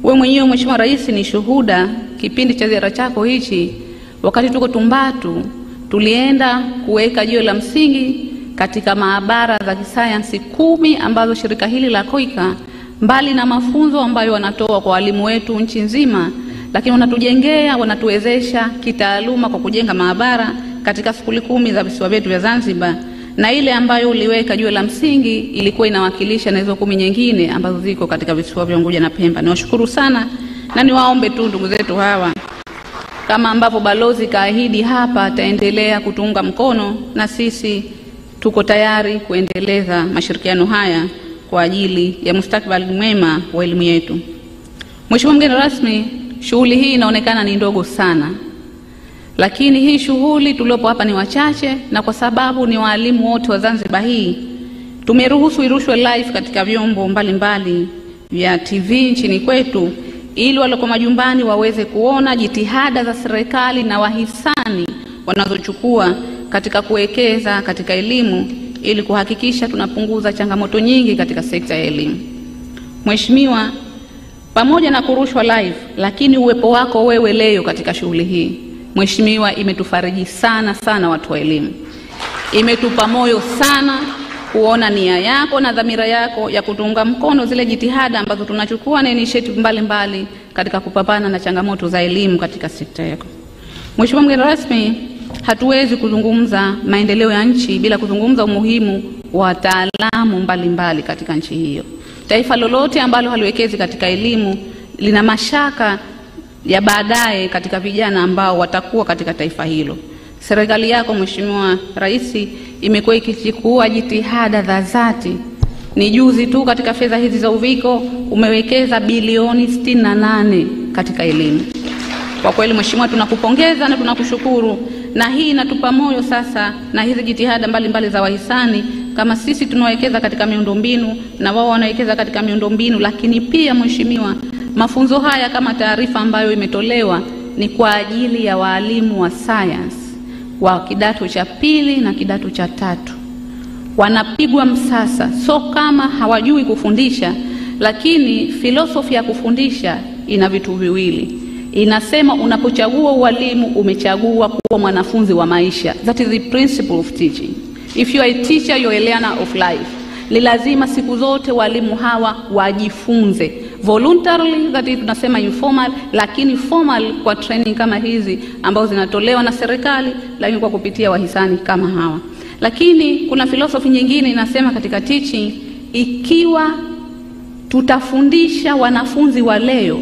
L: Wewe mwenyewe Mheshimiwa Rais ni shuhuda, kipindi cha ziara chako hichi wakati tuko Tumbatu tulienda kuweka jiwe la msingi katika maabara za kisayansi 10 ambazo shirika hili la KOICA mbali na mafunzo ambayo wanatoa kwa walimu wetu nchi nzima, lakini wanatujengea, wanatuwezesha kitaaluma kwa kujenga maabara katika skuli 10 za visiwa vyetu vya Zanzibar, na ile ambayo uliweka jiwe la msingi ilikuwa inawakilisha na hizo 10 nyingine ambazo ziko katika visiwa vya Unguja na Pemba. Niwashukuru sana na niwaombe tu ndugu zetu hawa, kama ambapo balozi kaahidi hapa ataendelea kutuunga mkono, na sisi tuko tayari kuendeleza mashirikiano haya kwa ajili ya mustakabali mwema wa elimu yetu. Mheshimiwa mgeni rasmi, shughuli hii inaonekana ni ndogo sana, lakini hii shughuli tuliopo hapa ni wachache, na kwa sababu ni walimu wote wa Zanzibar hii tumeruhusu irushwe live katika vyombo mbalimbali vya TV nchini kwetu, ili walio majumbani waweze kuona jitihada za serikali na wahisani wanazochukua katika kuwekeza katika elimu ili kuhakikisha tunapunguza changamoto nyingi katika sekta ya elimu. Mheshimiwa, pamoja na kurushwa live, lakini uwepo wako wewe leo katika shughuli hii Mheshimiwa, imetufariji sana sana watu wa elimu. Imetupa moyo sana kuona nia yako na dhamira yako ya kutunga mkono zile jitihada ambazo tunachukua na initiative mbalimbali katika kupambana na changamoto za elimu katika sekta yako. Mheshimiwa mgeni rasmi, hatuwezi kuzungumza maendeleo ya nchi bila kuzungumza umuhimu wa wataalamu mbalimbali katika nchi hiyo. Taifa lolote ambalo haliwekezi katika elimu lina mashaka ya baadaye katika vijana ambao watakuwa katika taifa hilo. Serikali yako Mheshimiwa Rais imekuwa ikichukua jitihada za dhati. Ni juzi tu katika fedha hizi za uviko umewekeza bilioni 68 katika elimu. Kwa kweli Mheshimiwa, tunakupongeza na tunakushukuru, na hii inatupa moyo sasa na hizi jitihada mbalimbali za wahisani, kama sisi tunawekeza katika miundombinu na wao wanawekeza katika miundombinu. Lakini pia Mheshimiwa, mafunzo haya kama taarifa ambayo imetolewa ni kwa ajili ya walimu wa science wa kidato cha pili na kidato cha tatu. Wanapigwa msasa, so kama hawajui kufundisha, lakini filosofi ya kufundisha ina vitu viwili. Inasema unapochagua ualimu umechagua kuwa mwanafunzi wa maisha. That is the principle of teaching. If you are a teacher, you are a learner of life. Ni lazima siku zote walimu hawa wajifunze voluntarily, that is tunasema informal, lakini formal kwa training kama hizi ambazo zinatolewa na serikali, lakini kwa kupitia wahisani kama hawa. Lakini kuna philosophy nyingine inasema katika teaching, ikiwa tutafundisha wanafunzi wa leo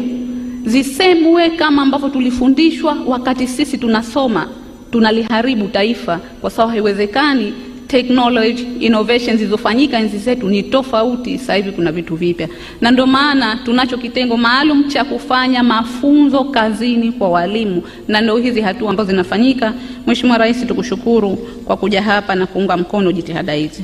L: zisemwe kama ambavyo tulifundishwa wakati sisi tunasoma, tunaliharibu taifa, kwa sababu haiwezekani. Technology, innovations zilizofanyika enzi zetu ni tofauti, sasa hivi kuna vitu vipya. Na ndio maana tunacho kitengo maalum cha kufanya mafunzo kazini kwa walimu, na ndio hizi hatua ambazo zinafanyika. Mheshimiwa Rais, tukushukuru kwa kuja hapa na kuunga mkono jitihada hizi.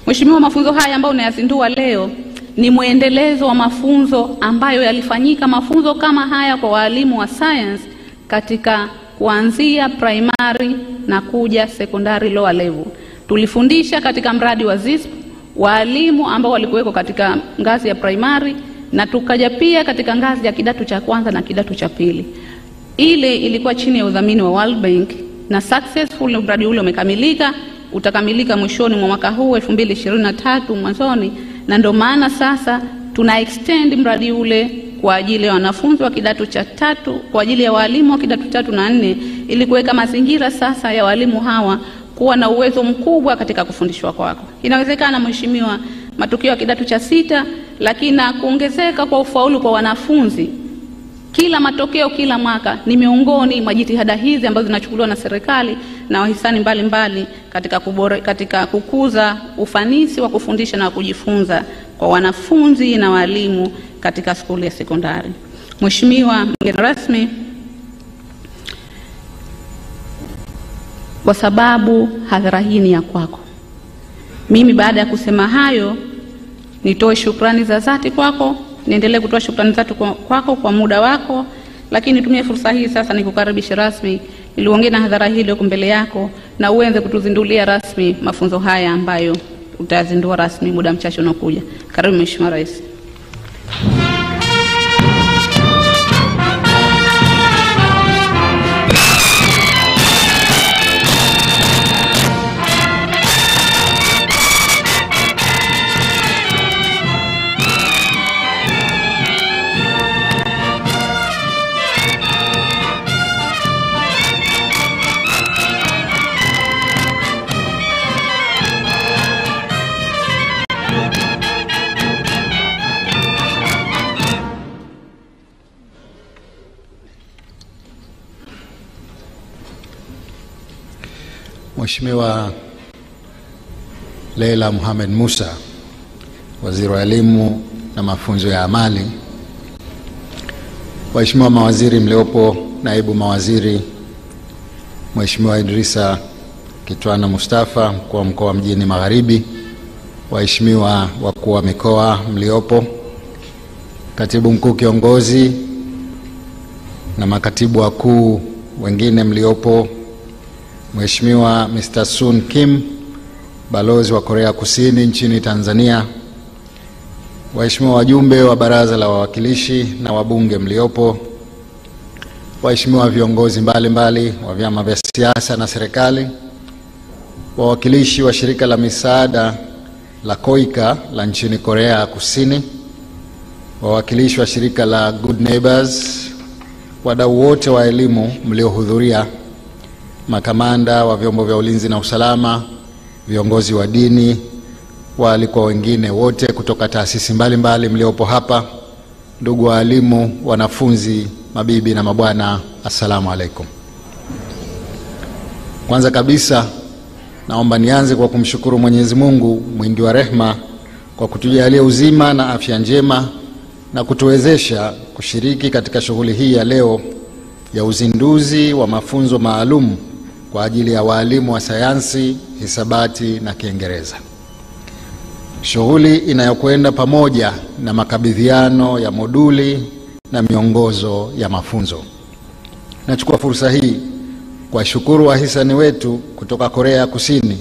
L: Mheshimiwa, mafunzo haya ambayo unayazindua leo ni muendelezo wa mafunzo ambayo yalifanyika, mafunzo kama haya kwa walimu wa science katika kuanzia primary na kuja secondary lower level. Tulifundisha katika mradi wa ZISP walimu ambao walikuweko katika ngazi ya primary, na tukaja pia katika ngazi ya kidato cha kwanza na kidato cha pili. Ile ilikuwa chini ya udhamini wa World Bank, na successful mradi ule umekamilika, utakamilika mwishoni mwa mwaka huu 2023 mwanzoni, na ndio maana sasa tuna extend mradi ule kwa ajili ya wanafunzi wa kidato cha tatu, kwa ajili ya walimu wa kidato 3 na 4, ili kuweka mazingira sasa ya walimu hawa kuwa na uwezo mkubwa katika kufundishwa kwako. Inawezekana Mheshimiwa, matokeo ya kidato cha 6, lakini na kuongezeka kwa ufaulu kwa wanafunzi kila matokeo kila mwaka ni miongoni mwa jitihada hizi ambazo zinachukuliwa na serikali na wahisani mbalimbali katika kukuza ufanisi wa kufundisha na kujifunza kwa wanafunzi na walimu katika shule ya sekondari. Mheshimiwa mgeni rasmi, kwa sababu hadhara hii ni ya kwako, mimi baada ya kusema hayo nitoe shukrani za dhati kwako, niendelee kutoa shukrani zatu kwako kwa muda wako, lakini nitumie fursa hii sasa nikukaribisha rasmi ili uongee na hadhara hii iliyo mbele yako na uanze kutuzindulia rasmi mafunzo haya ambayo utazindua rasmi muda mchache unaokuja. Karibu Mheshimiwa Rais.
M: Mheshimiwa Leila Mohammed Musa, Waziri wa Elimu na Mafunzo ya Amali, Waheshimiwa mawaziri mliopo, naibu mawaziri, Mheshimiwa Idrisa Kitwana Mustafa, mkuu wa mkoa wa Mjini Magharibi, waheshimiwa wakuu wa mikoa mliopo, katibu mkuu kiongozi na makatibu wakuu wengine mliopo, Mheshimiwa Mr. Sun Kim, balozi wa Korea Kusini nchini Tanzania, waheshimiwa wajumbe wa Baraza la Wawakilishi na wabunge mliopo, waheshimiwa viongozi mbalimbali wa vyama vya siasa na serikali, wawakilishi wa shirika la misaada la KOICA la nchini Korea Kusini, wawakilishi wa shirika la Good Neighbors, wadau wote wa elimu mliohudhuria, makamanda wa vyombo vya ulinzi na usalama, viongozi wa dini, waalikwa wengine wote kutoka taasisi mbalimbali mliopo hapa, ndugu walimu, wanafunzi, mabibi na mabwana, assalamu alaikum. Kwanza kabisa naomba nianze kwa kumshukuru Mwenyezi Mungu mwingi wa rehema kwa kutujalia uzima na afya njema na kutuwezesha kushiriki katika shughuli hii ya leo ya uzinduzi wa mafunzo maalum kwa ajili ya walimu wa sayansi, hisabati na Kiingereza. Shughuli inayokwenda pamoja na makabidhiano ya moduli na miongozo ya mafunzo. Nachukua fursa hii kwa shukuru wahisani wetu kutoka Korea Kusini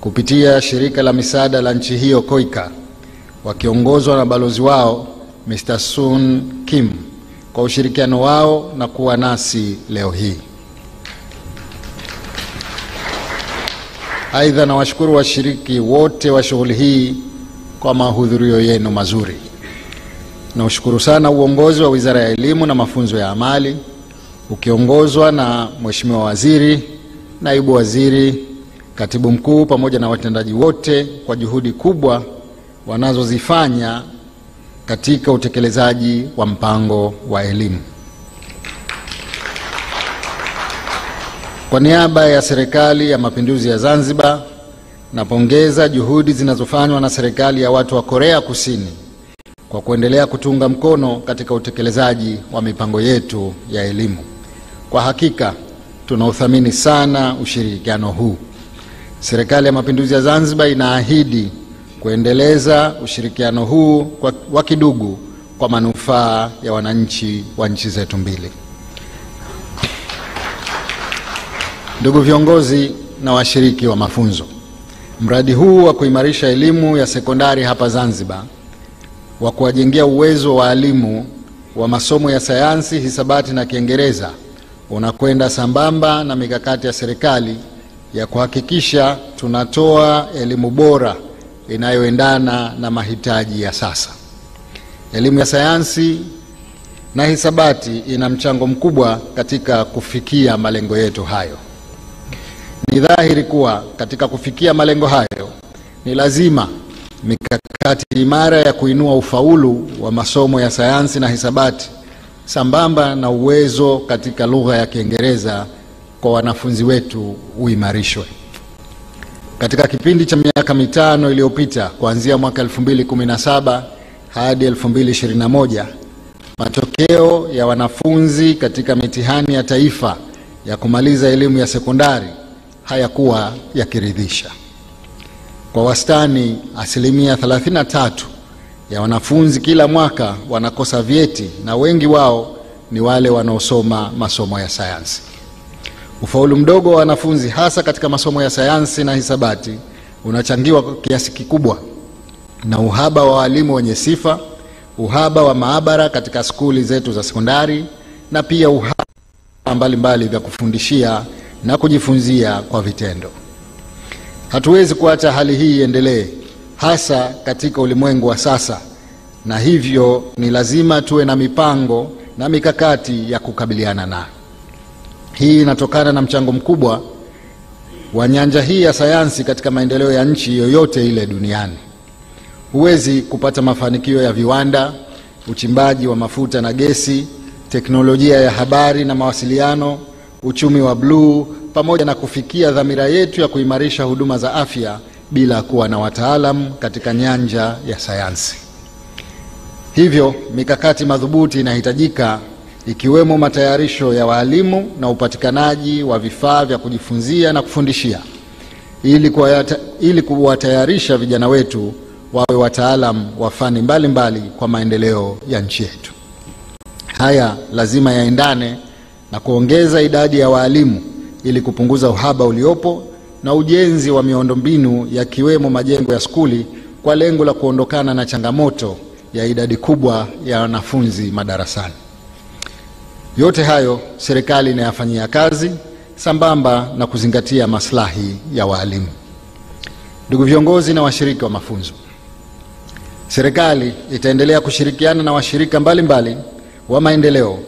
M: kupitia shirika la misaada la nchi hiyo KOICA, wakiongozwa na balozi wao Mr. Sun Kim, kwa ushirikiano wao na kuwa nasi leo hii. Aidha, na washukuru washiriki wote wa shughuli hii kwa mahudhurio yenu mazuri. Na ushukuru sana uongozi wa Wizara ya Elimu na Mafunzo ya Amali ukiongozwa na Mheshimiwa Waziri, Naibu Waziri, Katibu Mkuu pamoja na watendaji wote kwa juhudi kubwa wanazozifanya katika utekelezaji wa mpango wa elimu. Kwa niaba ya Serikali ya Mapinduzi ya Zanzibar, napongeza juhudi zinazofanywa na serikali ya watu wa Korea Kusini kwa kuendelea kutunga mkono katika utekelezaji wa mipango yetu ya elimu. Kwa hakika tunauthamini sana ushirikiano huu. Serikali ya Mapinduzi ya Zanzibar inaahidi kuendeleza ushirikiano huu wa kidugu kwa manufaa ya wananchi wa nchi zetu mbili. Ndugu viongozi na washiriki wa mafunzo, mradi huu wa kuimarisha elimu ya sekondari hapa Zanzibar, wa kuwajengea uwezo wa walimu wa masomo ya sayansi, hisabati na Kiingereza, unakwenda sambamba na mikakati ya serikali ya kuhakikisha tunatoa elimu bora inayoendana na mahitaji ya sasa. Elimu ya sayansi na hisabati ina mchango mkubwa katika kufikia malengo yetu hayo. Ni dhahiri kuwa katika kufikia malengo hayo ni lazima mikakati imara ya kuinua ufaulu wa masomo ya sayansi na hisabati sambamba na uwezo katika lugha ya Kiingereza kwa wanafunzi wetu uimarishwe. Katika kipindi cha miaka 5 iliyopita, kuanzia mwaka 2017 hadi 2021, matokeo ya wanafunzi katika mitihani ya taifa ya kumaliza elimu ya sekondari hayakuwa yakiridhisha. Kwa wastani, 33% ya wanafunzi kila mwaka wanakosa vyeti, na wengi wao ni wale wanaosoma masomo ya sayansi. Ufaulu mdogo wa wanafunzi hasa katika masomo ya sayansi na hisabati unachangiwa kwa kiasi kikubwa na uhaba wa walimu wenye sifa, uhaba wa maabara katika skuli zetu za sekondari, na pia uhaba mbalimbali vya kufundishia na kujifunzia kwa vitendo. Hatuwezi kuacha hali hii iendelee, hasa katika ulimwengu wa sasa, na hivyo ni lazima tuwe na mipango na mikakati ya kukabiliana nayo. Hii inatokana na mchango mkubwa wa nyanja hii ya sayansi katika maendeleo ya nchi yoyote ile duniani. Huwezi kupata mafanikio ya viwanda, uchimbaji wa mafuta na gesi, teknolojia ya habari na mawasiliano, uchumi wa bluu, pamoja na kufikia dhamira yetu ya kuimarisha huduma za afya bila kuwa na wataalamu katika nyanja ya sayansi. Hivyo mikakati madhubuti inahitajika, ikiwemo matayarisho ya walimu na upatikanaji wa vifaa vya kujifunzia na kufundishia, ili kuwatayarisha vijana wetu wawe wataalamu wa fani mbalimbali kwa maendeleo ya nchi yetu. Haya lazima yaendane na kuongeza idadi ya walimu ili kupunguza uhaba uliopo na ujenzi wa miundombinu yakiwemo majengo ya skuli kwa lengo la kuondokana na changamoto ya idadi kubwa ya wanafunzi madarasani. Yote hayo serikali inayafanyia kazi sambamba na kuzingatia maslahi ya walimu. Ndugu viongozi na washirika wa mafunzo, serikali itaendelea kushirikiana na washirika mbalimbali wa maendeleo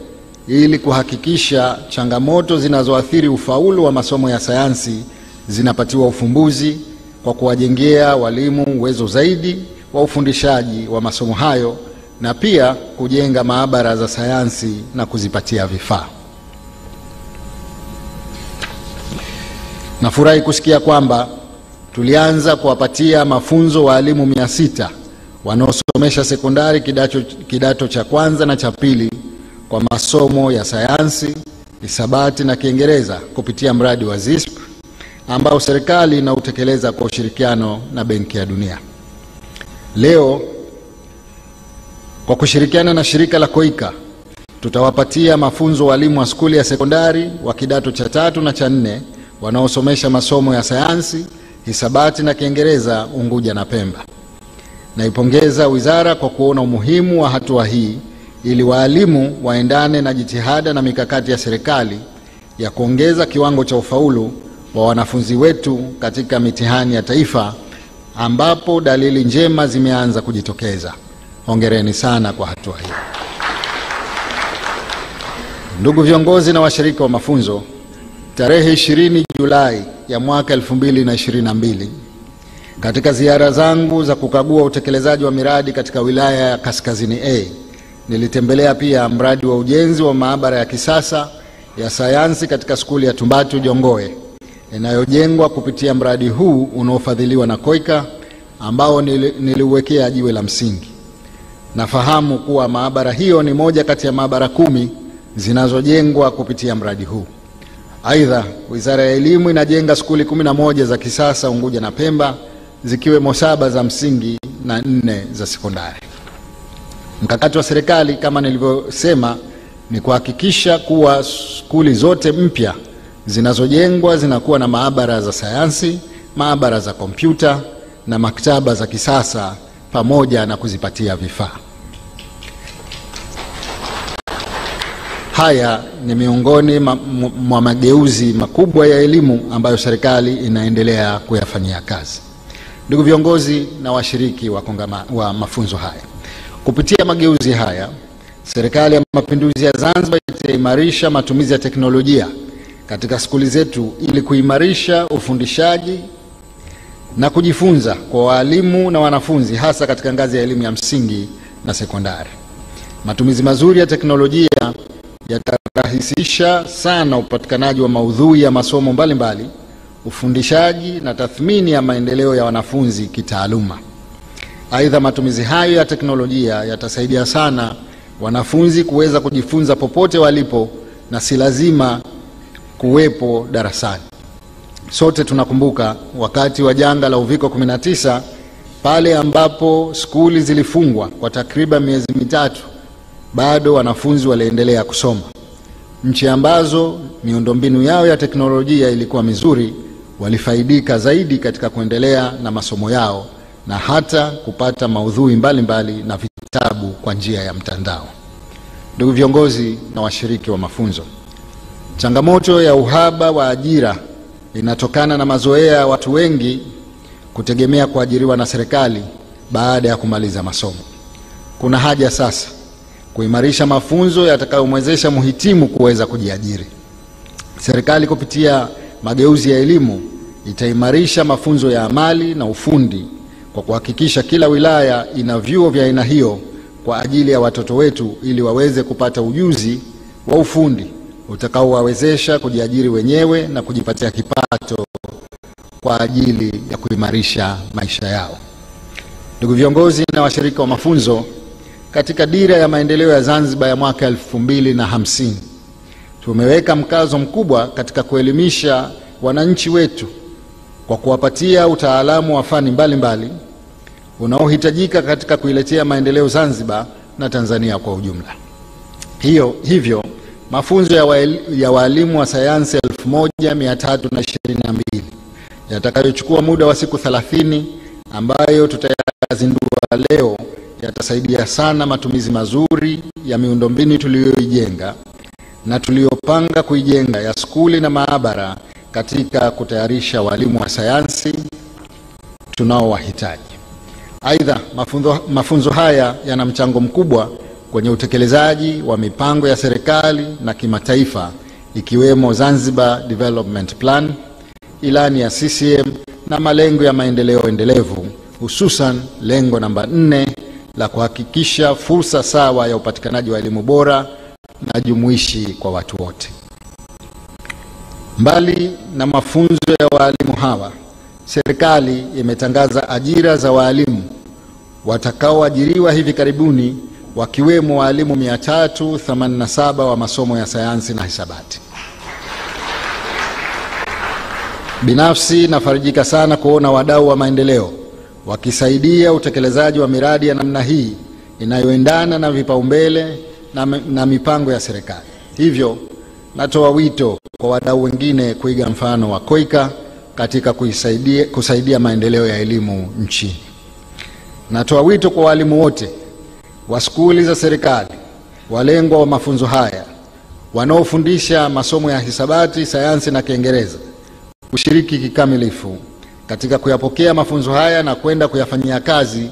M: ili kuhakikisha changamoto zinazoathiri ufaulu wa masomo ya sayansi zinapatiwa ufumbuzi kwa kuwajengea walimu uwezo zaidi wa ufundishaji wa masomo hayo na pia kujenga maabara za sayansi na kuzipatia vifaa. Nafurahi kusikia kwamba tulianza kuwapatia mafunzo walimu 600 wanaosomesha sekondari kidato cha kwanza na cha pili kwa masomo ya sayansi, hisabati na Kiingereza kupitia mradi wa ZISP ambao serikali inautekeleza kwa ushirikiano na Benki ya Dunia. Leo kwa kushirikiana na shirika la KOICA tutawapatia mafunzo walimu wa skuli ya sekondari wa kidato cha 3 na cha 4 wanaosomesha masomo ya sayansi, hisabati na Kiingereza Unguja na Pemba. Naipongeza wizara kwa kuona umuhimu wa hatua hii ili walimu waendane na jitihada na mikakati ya serikali ya kuongeza kiwango cha ufaulu wa wanafunzi wetu katika mitihani ya taifa ambapo dalili njema zimeanza kujitokeza. Hongereni sana kwa hatua hii. Ndugu viongozi na washirika wa mafunzo, tarehe 20 Julai ya mwaka 2022 katika ziara zangu za kukagua utekelezaji wa miradi katika wilaya ya Kaskazini A, nilitembelea pia mradi wa ujenzi wa maabara ya kisasa ya sayansi katika skuli ya Tumbatu Jongoe inayojengwa kupitia mradi huu unaofadhiliwa na KOICA ambao niliuwekea jiwe la msingi. Nafahamu kuwa maabara hiyo ni moja kati ya maabara 10 zinazojengwa kupitia mradi huu. Aidha, Wizara ya Elimu inajenga skuli 11 za kisasa Unguja na Pemba zikiwemo 7 za msingi na 4 za sekondari. Mkakati wa serikali kama nilivyosema ni kuhakikisha kuwa skuli zote mpya zinazojengwa zinakuwa na maabara za sayansi, maabara za kompyuta na maktaba za kisasa pamoja na kuzipatia vifaa. Haya ni miongoni mwa mageuzi makubwa ya elimu ambayo serikali inaendelea kuyafanyia kazi. Ndugu viongozi na washiriki wa mafunzo haya, kupitia mageuzi haya, Serikali ya Mapinduzi ya Zanzibar itaimarisha matumizi ya teknolojia katika skuli zetu ili kuimarisha ufundishaji na kujifunza kwa walimu na wanafunzi hasa katika ngazi ya elimu ya msingi na sekondari. Matumizi mazuri ya teknolojia yatarahisisha sana upatikanaji wa maudhui ya masomo mbalimbali, ufundishaji na tathmini ya maendeleo ya wanafunzi kitaaluma. Aidha, matumizi hayo ya teknolojia yatasaidia sana wanafunzi kuweza kujifunza popote walipo na si lazima kuwepo darasani. Sote tunakumbuka wakati wa janga la Uviko 19 pale ambapo skuli zilifungwa kwa takriban miezi 3, bado wanafunzi waliendelea kusoma. Nchi ambazo miundombinu yao ya teknolojia ilikuwa mizuri walifaidika zaidi katika kuendelea na masomo yao na hata kupata maudhui mbalimbali na vitabu kwa njia ya mtandao. Ndugu viongozi na washiriki wa mafunzo, changamoto ya uhaba wa ajira inatokana na mazoea ya watu wengi kutegemea kuajiriwa na serikali baada ya kumaliza masomo. Kuna haja sasa kuimarisha mafunzo yatakayomwezesha muhitimu kuweza kujiajiri. Serikali kupitia mageuzi ya elimu itaimarisha mafunzo ya amali na ufundi kwa kuhakikisha kila wilaya ina vyuo vya aina hiyo kwa ajili ya watoto wetu ili waweze kupata ujuzi wa ufundi utakaowawezesha kujiajiri wenyewe na kujipatia kipato kwa ajili ya kuimarisha maisha yao. Ndugu viongozi na washirika wa mafunzo, katika dira ya maendeleo ya Zanzibar ya mwaka 2050 tumeweka mkazo mkubwa katika kuelimisha wananchi wetu kwa kuwapatia utaalamu wa fani mbalimbali unaohitajika katika kuiletea maendeleo Zanzibar na Tanzania kwa ujumla. Hivyo mafunzo ya walimu wa sayansi 1322 yatakayochukua muda wa siku 30 ambayo tutayazindua leo yatasaidia sana matumizi mazuri ya miundombinu tuliyoijenga na tuliopanga kuijenga ya skuli na maabara katika kutayarisha walimu wa sayansi tunaowahitaji. Aidha, mafunzo haya yana mchango mkubwa kwenye utekelezaji wa mipango ya serikali na kimataifa ikiwemo Zanzibar Development Plan, ilani ya CCM na malengo ya maendeleo endelevu, hususan lengo namba 4 la kuhakikisha fursa sawa ya upatikanaji wa elimu bora na jumuishi kwa watu wote. Mbali na mafunzo ya walimu hawa, serikali imetangaza ajira za walimu watakaoajiriwa hivi karibuni, wakiwemo walimu 387 wa masomo ya sayansi na hisabati. Binafsi nafarijika sana kuona wadau wa maendeleo wakisaidia utekelezaji wa miradi ya namna hii inayoendana na vipaumbele na mipango ya serikali. Hivyo natoa wito kwa wadau wengine kuiga mfano wa KOICA katika kusaidia maendeleo ya elimu nchini. Natoa wito kwa walimu wote wa skuli za serikali, walengwa wa mafunzo haya, wanaofundisha masomo ya hisabati, sayansi na Kiingereza, kushiriki kikamilifu katika kuyapokea mafunzo haya na kwenda kuyafanyia kazi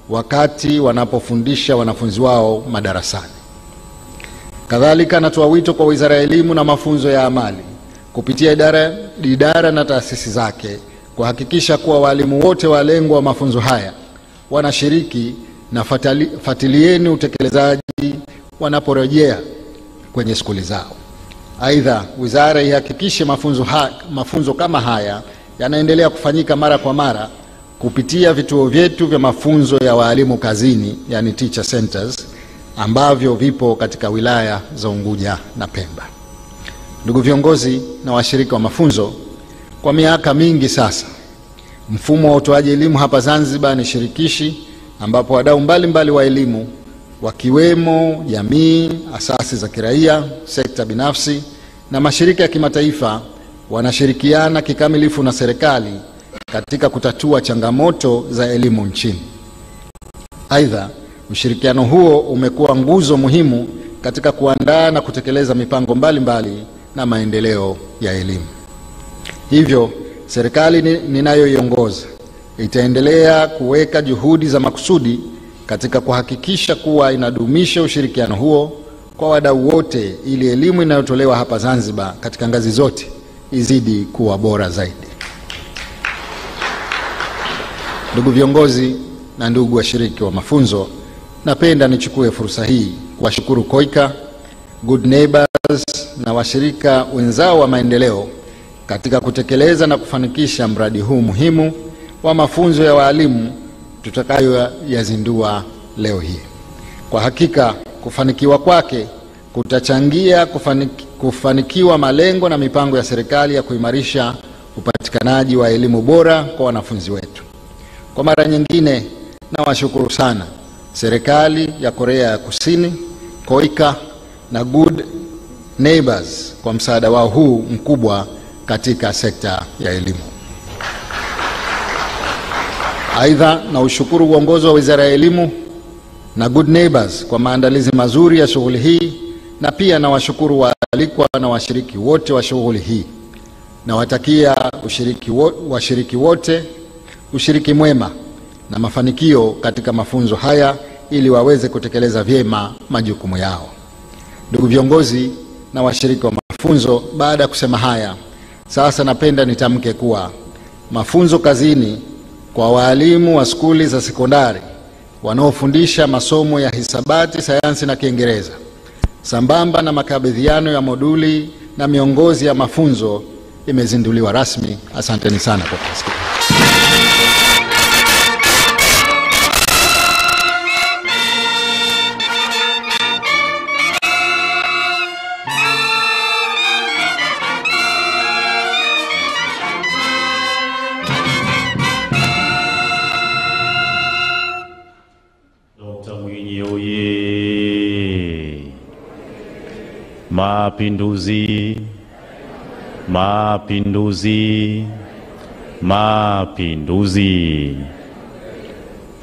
M: wakati wanapofundisha wanafunzi wao madarasani. Kadhalika natoa wito kwa Wizara ya Elimu na Mafunzo ya Amali kupitia idara na taasisi zake kuhakikisha kuwa walimu wote walengwa wa mafunzo haya wanashiriki na fatilieni utekelezaji wanaporejea kwenye skuli zao. Aidha, wizara ihakikishe mafunzo kama haya yanaendelea kufanyika mara kwa mara kupitia vituo vyetu vya mafunzo ya walimu kazini, yani teacher centers, ambavyo vipo katika wilaya za Unguja na Pemba. Ndugu viongozi na washirika wa mafunzo, kwa miaka mingi sasa mfumo wa utoaji elimu hapa Zanzibar ni shirikishi, ambapo wadau mbalimbali wa elimu wakiwemo jamii, asasi za kiraia, sekta binafsi na mashirika ya kimataifa wanashirikiana kikamilifu na serikali katika kutatua changamoto za elimu nchini. Aidha, ushirikiano huo umekuwa nguzo muhimu katika kuandaa na kutekeleza mipango mbalimbali na maendeleo ya elimu. Hivyo, serikali ninayoiongoza itaendelea kuweka juhudi za makusudi katika kuhakikisha kuwa inadumisha ushirikiano huo kwa wadau wote ili elimu inayotolewa hapa Zanzibar katika ngazi zote izidi kuwa bora zaidi. Ndugu viongozi na ndugu washiriki wa mafunzo, napenda nichukue fursa hii kuwashukuru KOICA, Good Neighbors na washirika wenzao wa maendeleo katika kutekeleza na kufanikisha mradi huu muhimu wa mafunzo ya walimu tutakayoyazindua leo hii. Kwa hakika kufanikiwa kwake kutachangia kufanikiwa malengo na mipango ya serikali ya kuimarisha upatikanaji wa elimu bora kwa wanafunzi wetu. Kwa mara nyingine nawashukuru sana serikali ya Korea ya Kusini, KOICA na Good Neighbors kwa msaada wao huu mkubwa katika sekta ya elimu. Aidha, na ushukuru uongozi wa Wizara ya Elimu na Good Neighbors kwa maandalizi mazuri ya shughuli hii, na pia na washukuru waalikwa na washiriki wote wa shughuli hii. Na watakia washiriki wote ushiriki mwema na mafanikio katika mafunzo haya ili waweze kutekeleza vyema majukumu yao. Ndugu viongozi na washiriki wa mafunzo, baada ya kusema haya, sasa napenda nitamke kuwa mafunzo kazini kwa walimu wa skuli za sekondari wanaofundisha masomo ya hisabati, sayansi na Kiingereza, sambamba na makabidhiano ya moduli na miongozi ya mafunzo, imezinduliwa rasmi. Asanteni sana kwa kusikiliza.
B: Mapinduzi, mapinduzi, mapinduzi.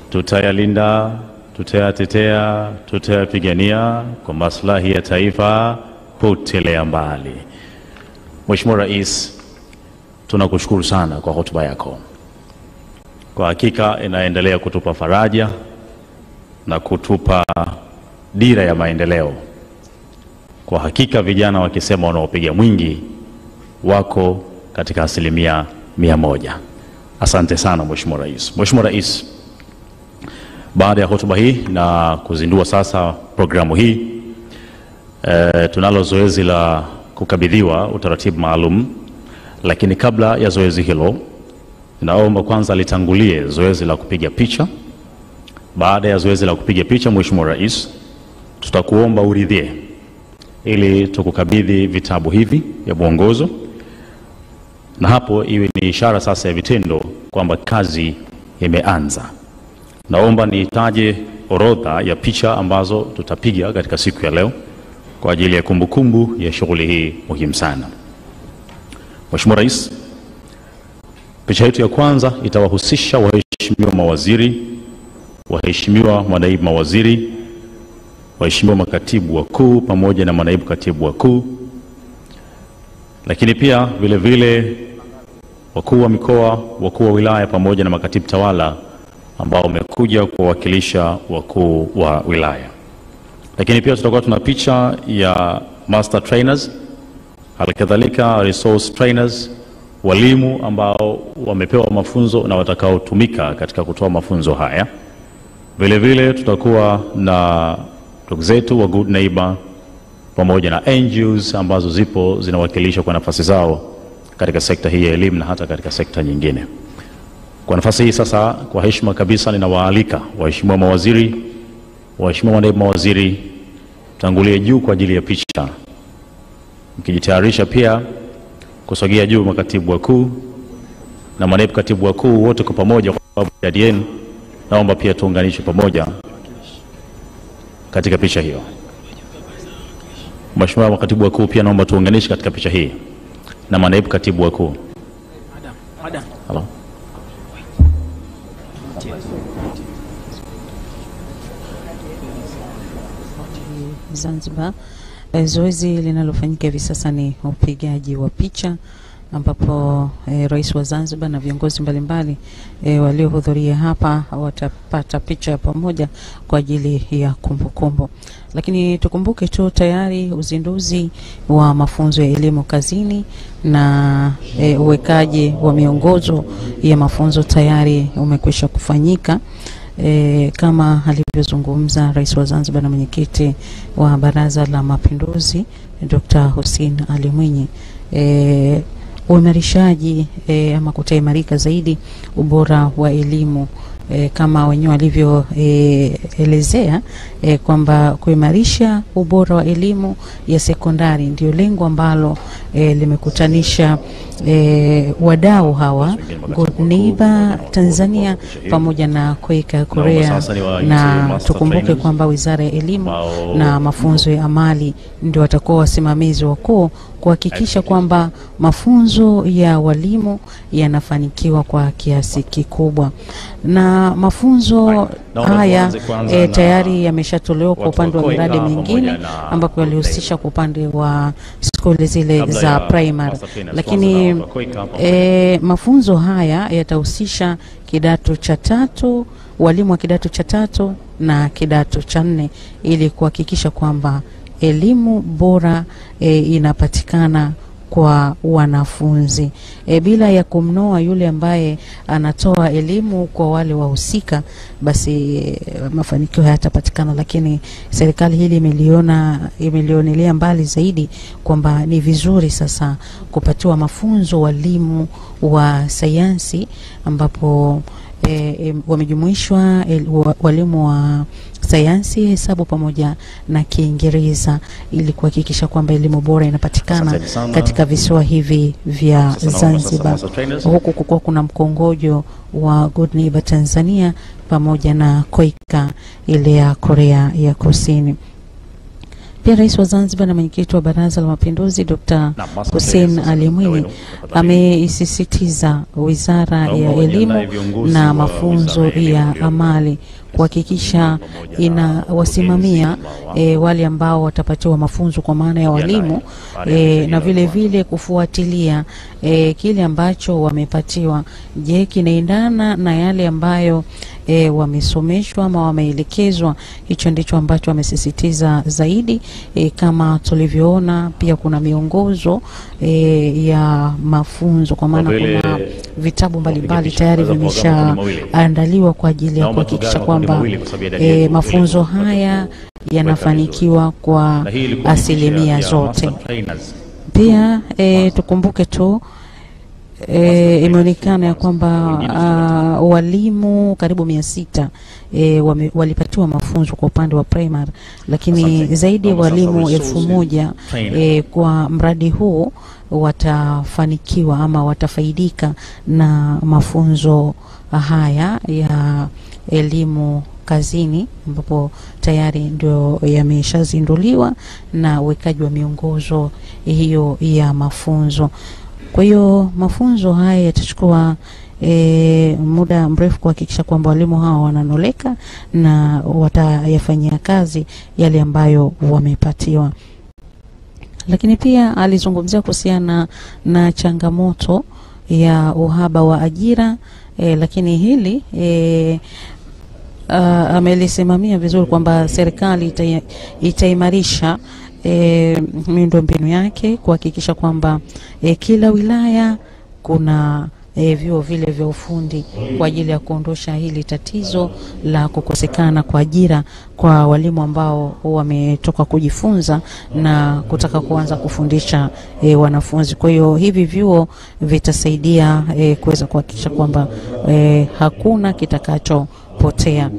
B: Tutayalinda, tutayatetea, tutayapigania kwa maslahi ya taifa potelea mbali. Mheshimiwa Rais, tunakushukuru sana kwa hotuba yako. Kwa hakika inaendelea kutupa faraja na kutupa dira ya maendeleo. Kwa hakika vijana wakisema wanaopiga mwingi wako katika 100%. Asante sana Mheshimiwa Rais. Mheshimiwa Rais, baada ya hotuba hii na kuzindua sasa programu hii, tunalo zoezi la kukabidhiwa utaratibu maalum, lakini kabla ya zoezi hilo naomba kwanza litangulie zoezi la kupiga picha. Baada ya zoezi la kupiga picha, Mheshimiwa Rais, tutakuomba uridhie ili tukukabidhi vitabu hivi vya mwongozo, na hapo iwe ni ishara sasa ya vitendo kwamba kazi imeanza. Naomba nitaje orodha ya picha ambazo tutapiga katika siku ya leo kwa ajili ya kumbukumbu ya shughuli hii muhimu sana. Mheshimiwa Rais, picha yetu ya kwanza itawahusisha waheshimiwa mawaziri, waheshimiwa manaibu mawaziri, waheshimiwa makatibu wakuu pamoja na manaibu katibu wakuu, lakini pia vile vile wakuu wa mikoa, wakuu wa wilaya pamoja na makatibu tawala ambao wamekuja kuwakilisha wakuu wa wilaya. Lakini pia tutakuwa tuna picha ya master trainers, halikadhalika resource trainers, walimu ambao wamepewa mafunzo na watakaotumika katika kutoa mafunzo haya. Vile vile tutakuwa na ndugu zetu wa Good Neighbor pamoja na NGOs ambazo zipo zinawakilisha kwa nafasi zao katika sekta hii ya elimu na hata katika sekta nyingine. Kwa nafasi hii sasa, kwa heshima kabisa, ninawaalika waheshimiwa mawaziri, waheshimiwa manaibu mawaziri, tangulie juu kwa ajili ya picha. Mkijitayarisha pia kusogea juu makatibu wakuu na manaibu katibu wakuu wote kwa pamoja, kwa sababu ya yenu naomba pia tuunganishe pamoja katika picha hiyo. Mheshimiwa makatibu wakuu pia naomba tuunganishe katika picha hii na manaibu katibu wakuu. Hello.
A: Zanzibar, zoezi linalofanyika hivi sasa ni upigaji wa picha, ambapo Rais wa Zanzibar na viongozi mbalimbali waliohudhuria hapa watapata picha pamoja kwa ajili ya kumbukumbu. Lakini tukumbuke tu tayari uzinduzi wa mafunzo ya elimu kazini na uwekaji wa miongozo ya mafunzo tayari umekwisha kufanyika. Kama alivyozungumza Rais wa Zanzibar na mwenyekiti wa Baraza la Mapinduzi Dr. Hussein Ali Mwinyi, uimarishaji ama kutaimarika zaidi ubora wa elimu, kama wenyewe walivyoelezea kwamba kuimarisha ubora wa elimu ya sekondari ndio lengo ambalo limekutanisha wadau hawa Good Neighbor Tanzania pamoja na KUICA Korea. Na tukumbuke kwamba Wizara ya Elimu na Mafunzo ya Amali ndio watakuwa wasimamizi wakuu kuhakikisha kwamba mafunzo ya walimu yanafanikiwa kwa kiasi kikubwa. Na mafunzo haya tayari yameshatolewa kwa upande wa miradi mingine ambapo yalihusisha kwa upande wa shule zile za primary. Lakini mafunzo haya yatahusisha kidato cha 3, walimu wa kidato cha 3 na kidato cha 4 ili kuhakikisha kwamba elimu bora inapatikana kwa wanafunzi, bila ya kumnoa yule ambaye anatoa elimu kwa wale wahusika, basi mafanikio hayatapatikana. Lakini serikali hili imelionelea mbali zaidi kwamba ni vizuri sasa kupatiwa mafunzo walimu wa sayansi, ambapo wamejumuishwa walimu wa sayansi, hesabu pamoja na Kiingereza ili kuhakikisha kwamba elimu bora inapatikana katika visiwa hivi vya Zanzibar. Huku kukua kuna mkongojo wa Good Neighbor Tanzania pamoja na KUICA ile ya Korea ya Kusini. Pia Rais wa Zanzibar na mwenyekiti wa Baraza la Mapinduzi Dr. Hussein Ali Mwinyi ameisisitiza Wizara ya Elimu na Mafunzo ya Amali kuhakikisha inawasimamia wale ambao watapatiwa mafunzo kwa maana ya walimu, na vile vile kufuatilia kile ambacho wamepatiwa, je kinaendana na yale ambayo wamesomeshwa ama wameelekezwa. Hicho ndicho ambacho wamesisitiza zaidi. Kama tulivyoona pia kuna miongozo ya mafunzo, kwa maana kuna vitabu mbalimbali tayari vimeshaandaliwa kwa ajili ya kuhakikisha kwamba mafunzo haya yanafanikiwa kwa asilimia zote. Pia tukumbuke tu imeonekana ya kwamba walimu karibu 600 walipatiwa mafunzo kwa upande wa primary, lakini zaidi ya walimu 1000 kwa mradi huu watafanikiwa ama watafaidika na mafunzo haya ya elimu kazini, ambapo tayari ndio yameshazinduliwa na uwekaji wa miongozo hiyo ya mafunzo. Kwa hiyo mafunzo haya yatachukua muda mrefu kuhakikisha kwamba walimu hao wananoleka na watayafanyia kazi yale ambayo wamepatiwa. Lakini pia alizungumzia kuhusiana na changamoto ya uhaba wa ajira, lakini hili amelisimamia vizuri kwamba serikali itaimarisha miundombinu yake kuhakikisha kwamba kila wilaya kuna vyuo vile vya ufundi kwa ajili ya kuondosha hili tatizo la kukosekana kwa ajira kwa walimu ambao wametoka kujifunza na kutaka kuanza kufundisha wanafunzi. Kwa hiyo hivi vyuo vitasaidia kuweza kuhakikisha kwamba hakuna kitakachopotea.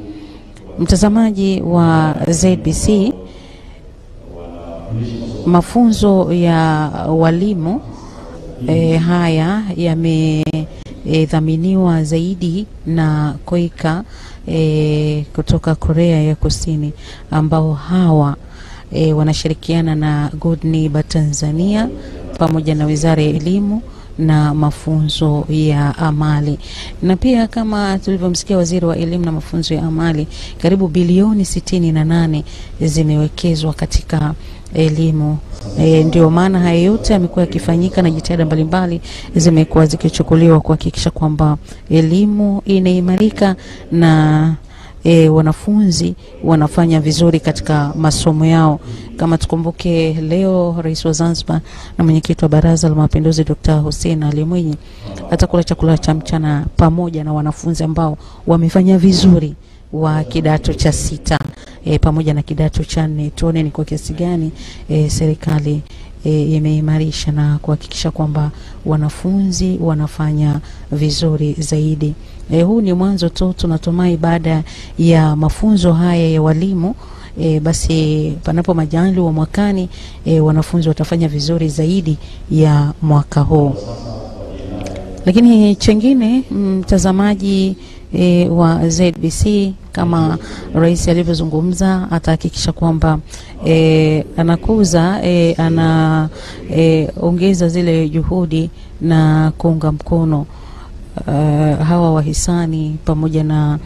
A: Mtazamaji wa ZBC, mafunzo ya walimu haya yamedhaminiwa zaidi na KOICA kutoka Korea ya Kusini, ambao hawa wanashirikiana na Good Neighbor Tanzania pamoja na Wizara ya Elimu na mafunzo ya amali. Na pia kama tulivyomsikia waziri wa elimu na mafunzo ya amali, karibu bilioni 68 zimewekezwa katika elimu. Ndio maana haya yote yamekuwa yakifanyika na jitihada mbalimbali zimekuwa zikichukuliwa kuhakikisha kwamba elimu inaimarika na wanafunzi wanafanya vizuri katika masomo yao. Kama tukumbuke leo Rais wa Zanzibar na mwenyekiti wa Baraza la Mapinduzi Dr. Hussein Ali Mwinyi atakula chakula cha mchana pamoja na wanafunzi ambao wamefanya vizuri wa kidato cha 6 pamoja na kidato cha 4. Tuone ni kwa kiasi gani serikali imeimarisha na kuhakikisha kwamba wanafunzi wanafanya vizuri zaidi. Huu ni mwanzo tu, tunatumai baada ya mafunzo haya ya walimu basi panapo majaliwa wa mwakani wanafunzi watafanya vizuri zaidi ya mwaka huu. Lakini chengine mtazamaji wa ZBC, kama rais alivyozungumza, atahakikisha kwamba anakuza anaongeza zile juhudi na kuunga mkono hawa wahisani pamoja na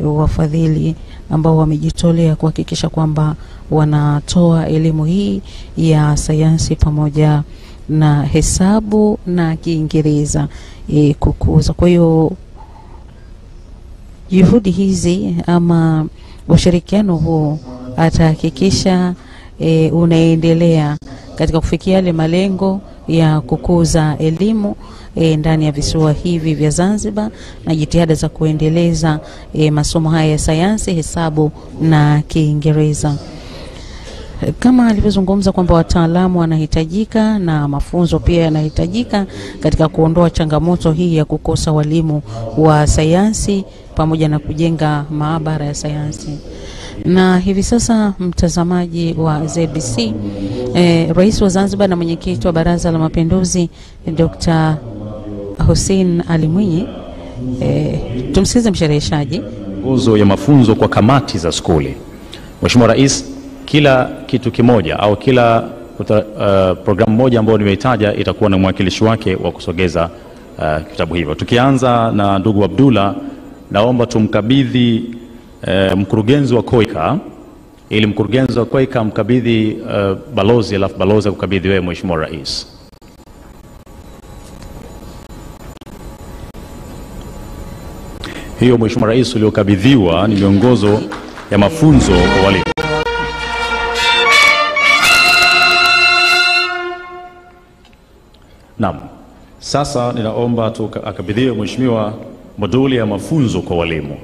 A: wafadhili ambao wamejitolea kuhakikisha kwamba wanatoa elimu hii ya sayansi pamoja na hesabu na Kiingereza kukuza. Kwa hiyo juhudi hizi ama ushirikiano huu atahakikisha unaendelea katika kufikia yale malengo ya kukuza elimu ndani ya visiwa hivi vya Zanzibar na jitihada za kuendeleza masomo haya ya sayansi, hesabu na Kiingereza. Kama alivyozungumza kwamba wataalamu wanahitajika na mafunzo pia yanahitajika katika kuondoa changamoto hii ya kukosa walimu wa sayansi pamoja na kujenga maabara ya sayansi. Na hivi sasa mtazamaji wa ZBC, Rais wa Zanzibar na mwenyekiti wa Baraza la Mapinduzi Dr. Hussein Ali Mwinyi, tumsikize mshereheshaji.
B: Nguzo ya mafunzo kwa kamati za skuli. Mheshimiwa Rais, kila kitu kimoja au kila programu moja ambayo nimeitaja itakuwa na mwakilishi wake wa kusogeza kitabu hivyo. Tukianza na ndugu Abdullah, naomba tumkabidhi mkurugenzi wa KOICA, ili mkurugenzi wa KOICA mkabidhi balozi, alafu balozi kukabidhi wewe Mheshimiwa Rais. Hiyo Mheshimiwa Rais uliokabidhiwa ni miongozo ya mafunzo kwa walimu. Naam. Sasa ninaomba akabidhiwe Mheshimiwa moduli ya mafunzo kwa walimu.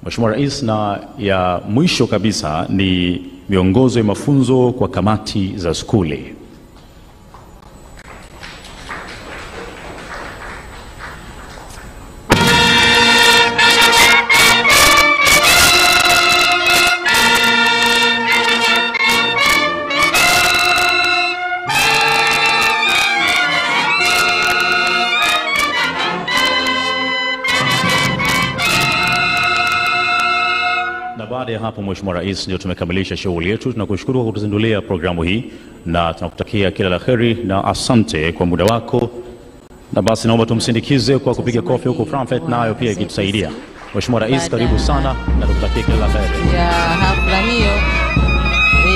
B: Mheshimiwa Rais, na ya mwisho kabisa ni miongozo ya mafunzo kwa kamati za skuli. Baada ya hapo Mheshimiwa Rais, ndio tumekamilisha shughuli yetu. Tunakushukuru kwa kutuzindulia programu hii na tunakutakia kila la kheri na asante kwa muda wako. Na basi naomba tumsindikize kwa kupiga kofi huko Frankfurt, nayo pia ikitusaidia. Mheshimiwa Rais, karibu sana na tukutakia kila la kheri.
A: Ya hafla hiyo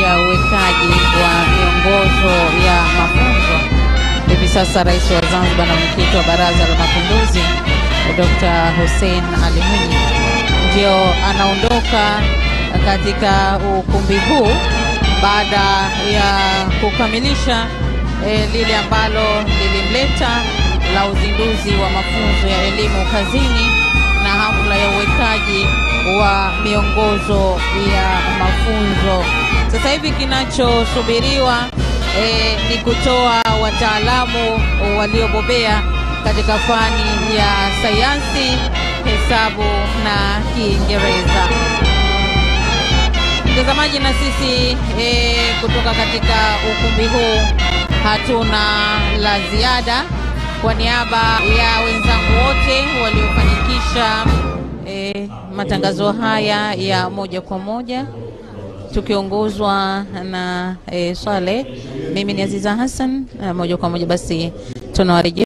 A: ya uwekaji wa miongozo ya mafunzo, hivi sasa Rais wa Zanzibar na mwenyekiti wa Baraza la Mapinduzi Dr. Hussein Ali Mwinyi ndio anaondoka katika ukumbi huu baada ya kukamilisha lile ambalo lilimleta la uzinduzi wa mafunzo ya elimu kazini na hafla ya uwekaji wa miongozo ya mafunzo. Sasa hivi kinachosubiriwa ni kutoa wataalamu waliobobea katika fani ya sayansi, hesabu na Kiingereza. Mtazamaji, na sisi kutoka katika ukumbi huu hatuna la ziada. Kwa niaba ya wenzangu wote waliofanikisha matangazo haya ya moja kwa moja tukiongozwa na Swaleh, mimi ni Aziza Hassan, moja kwa moja basi tunawarejesha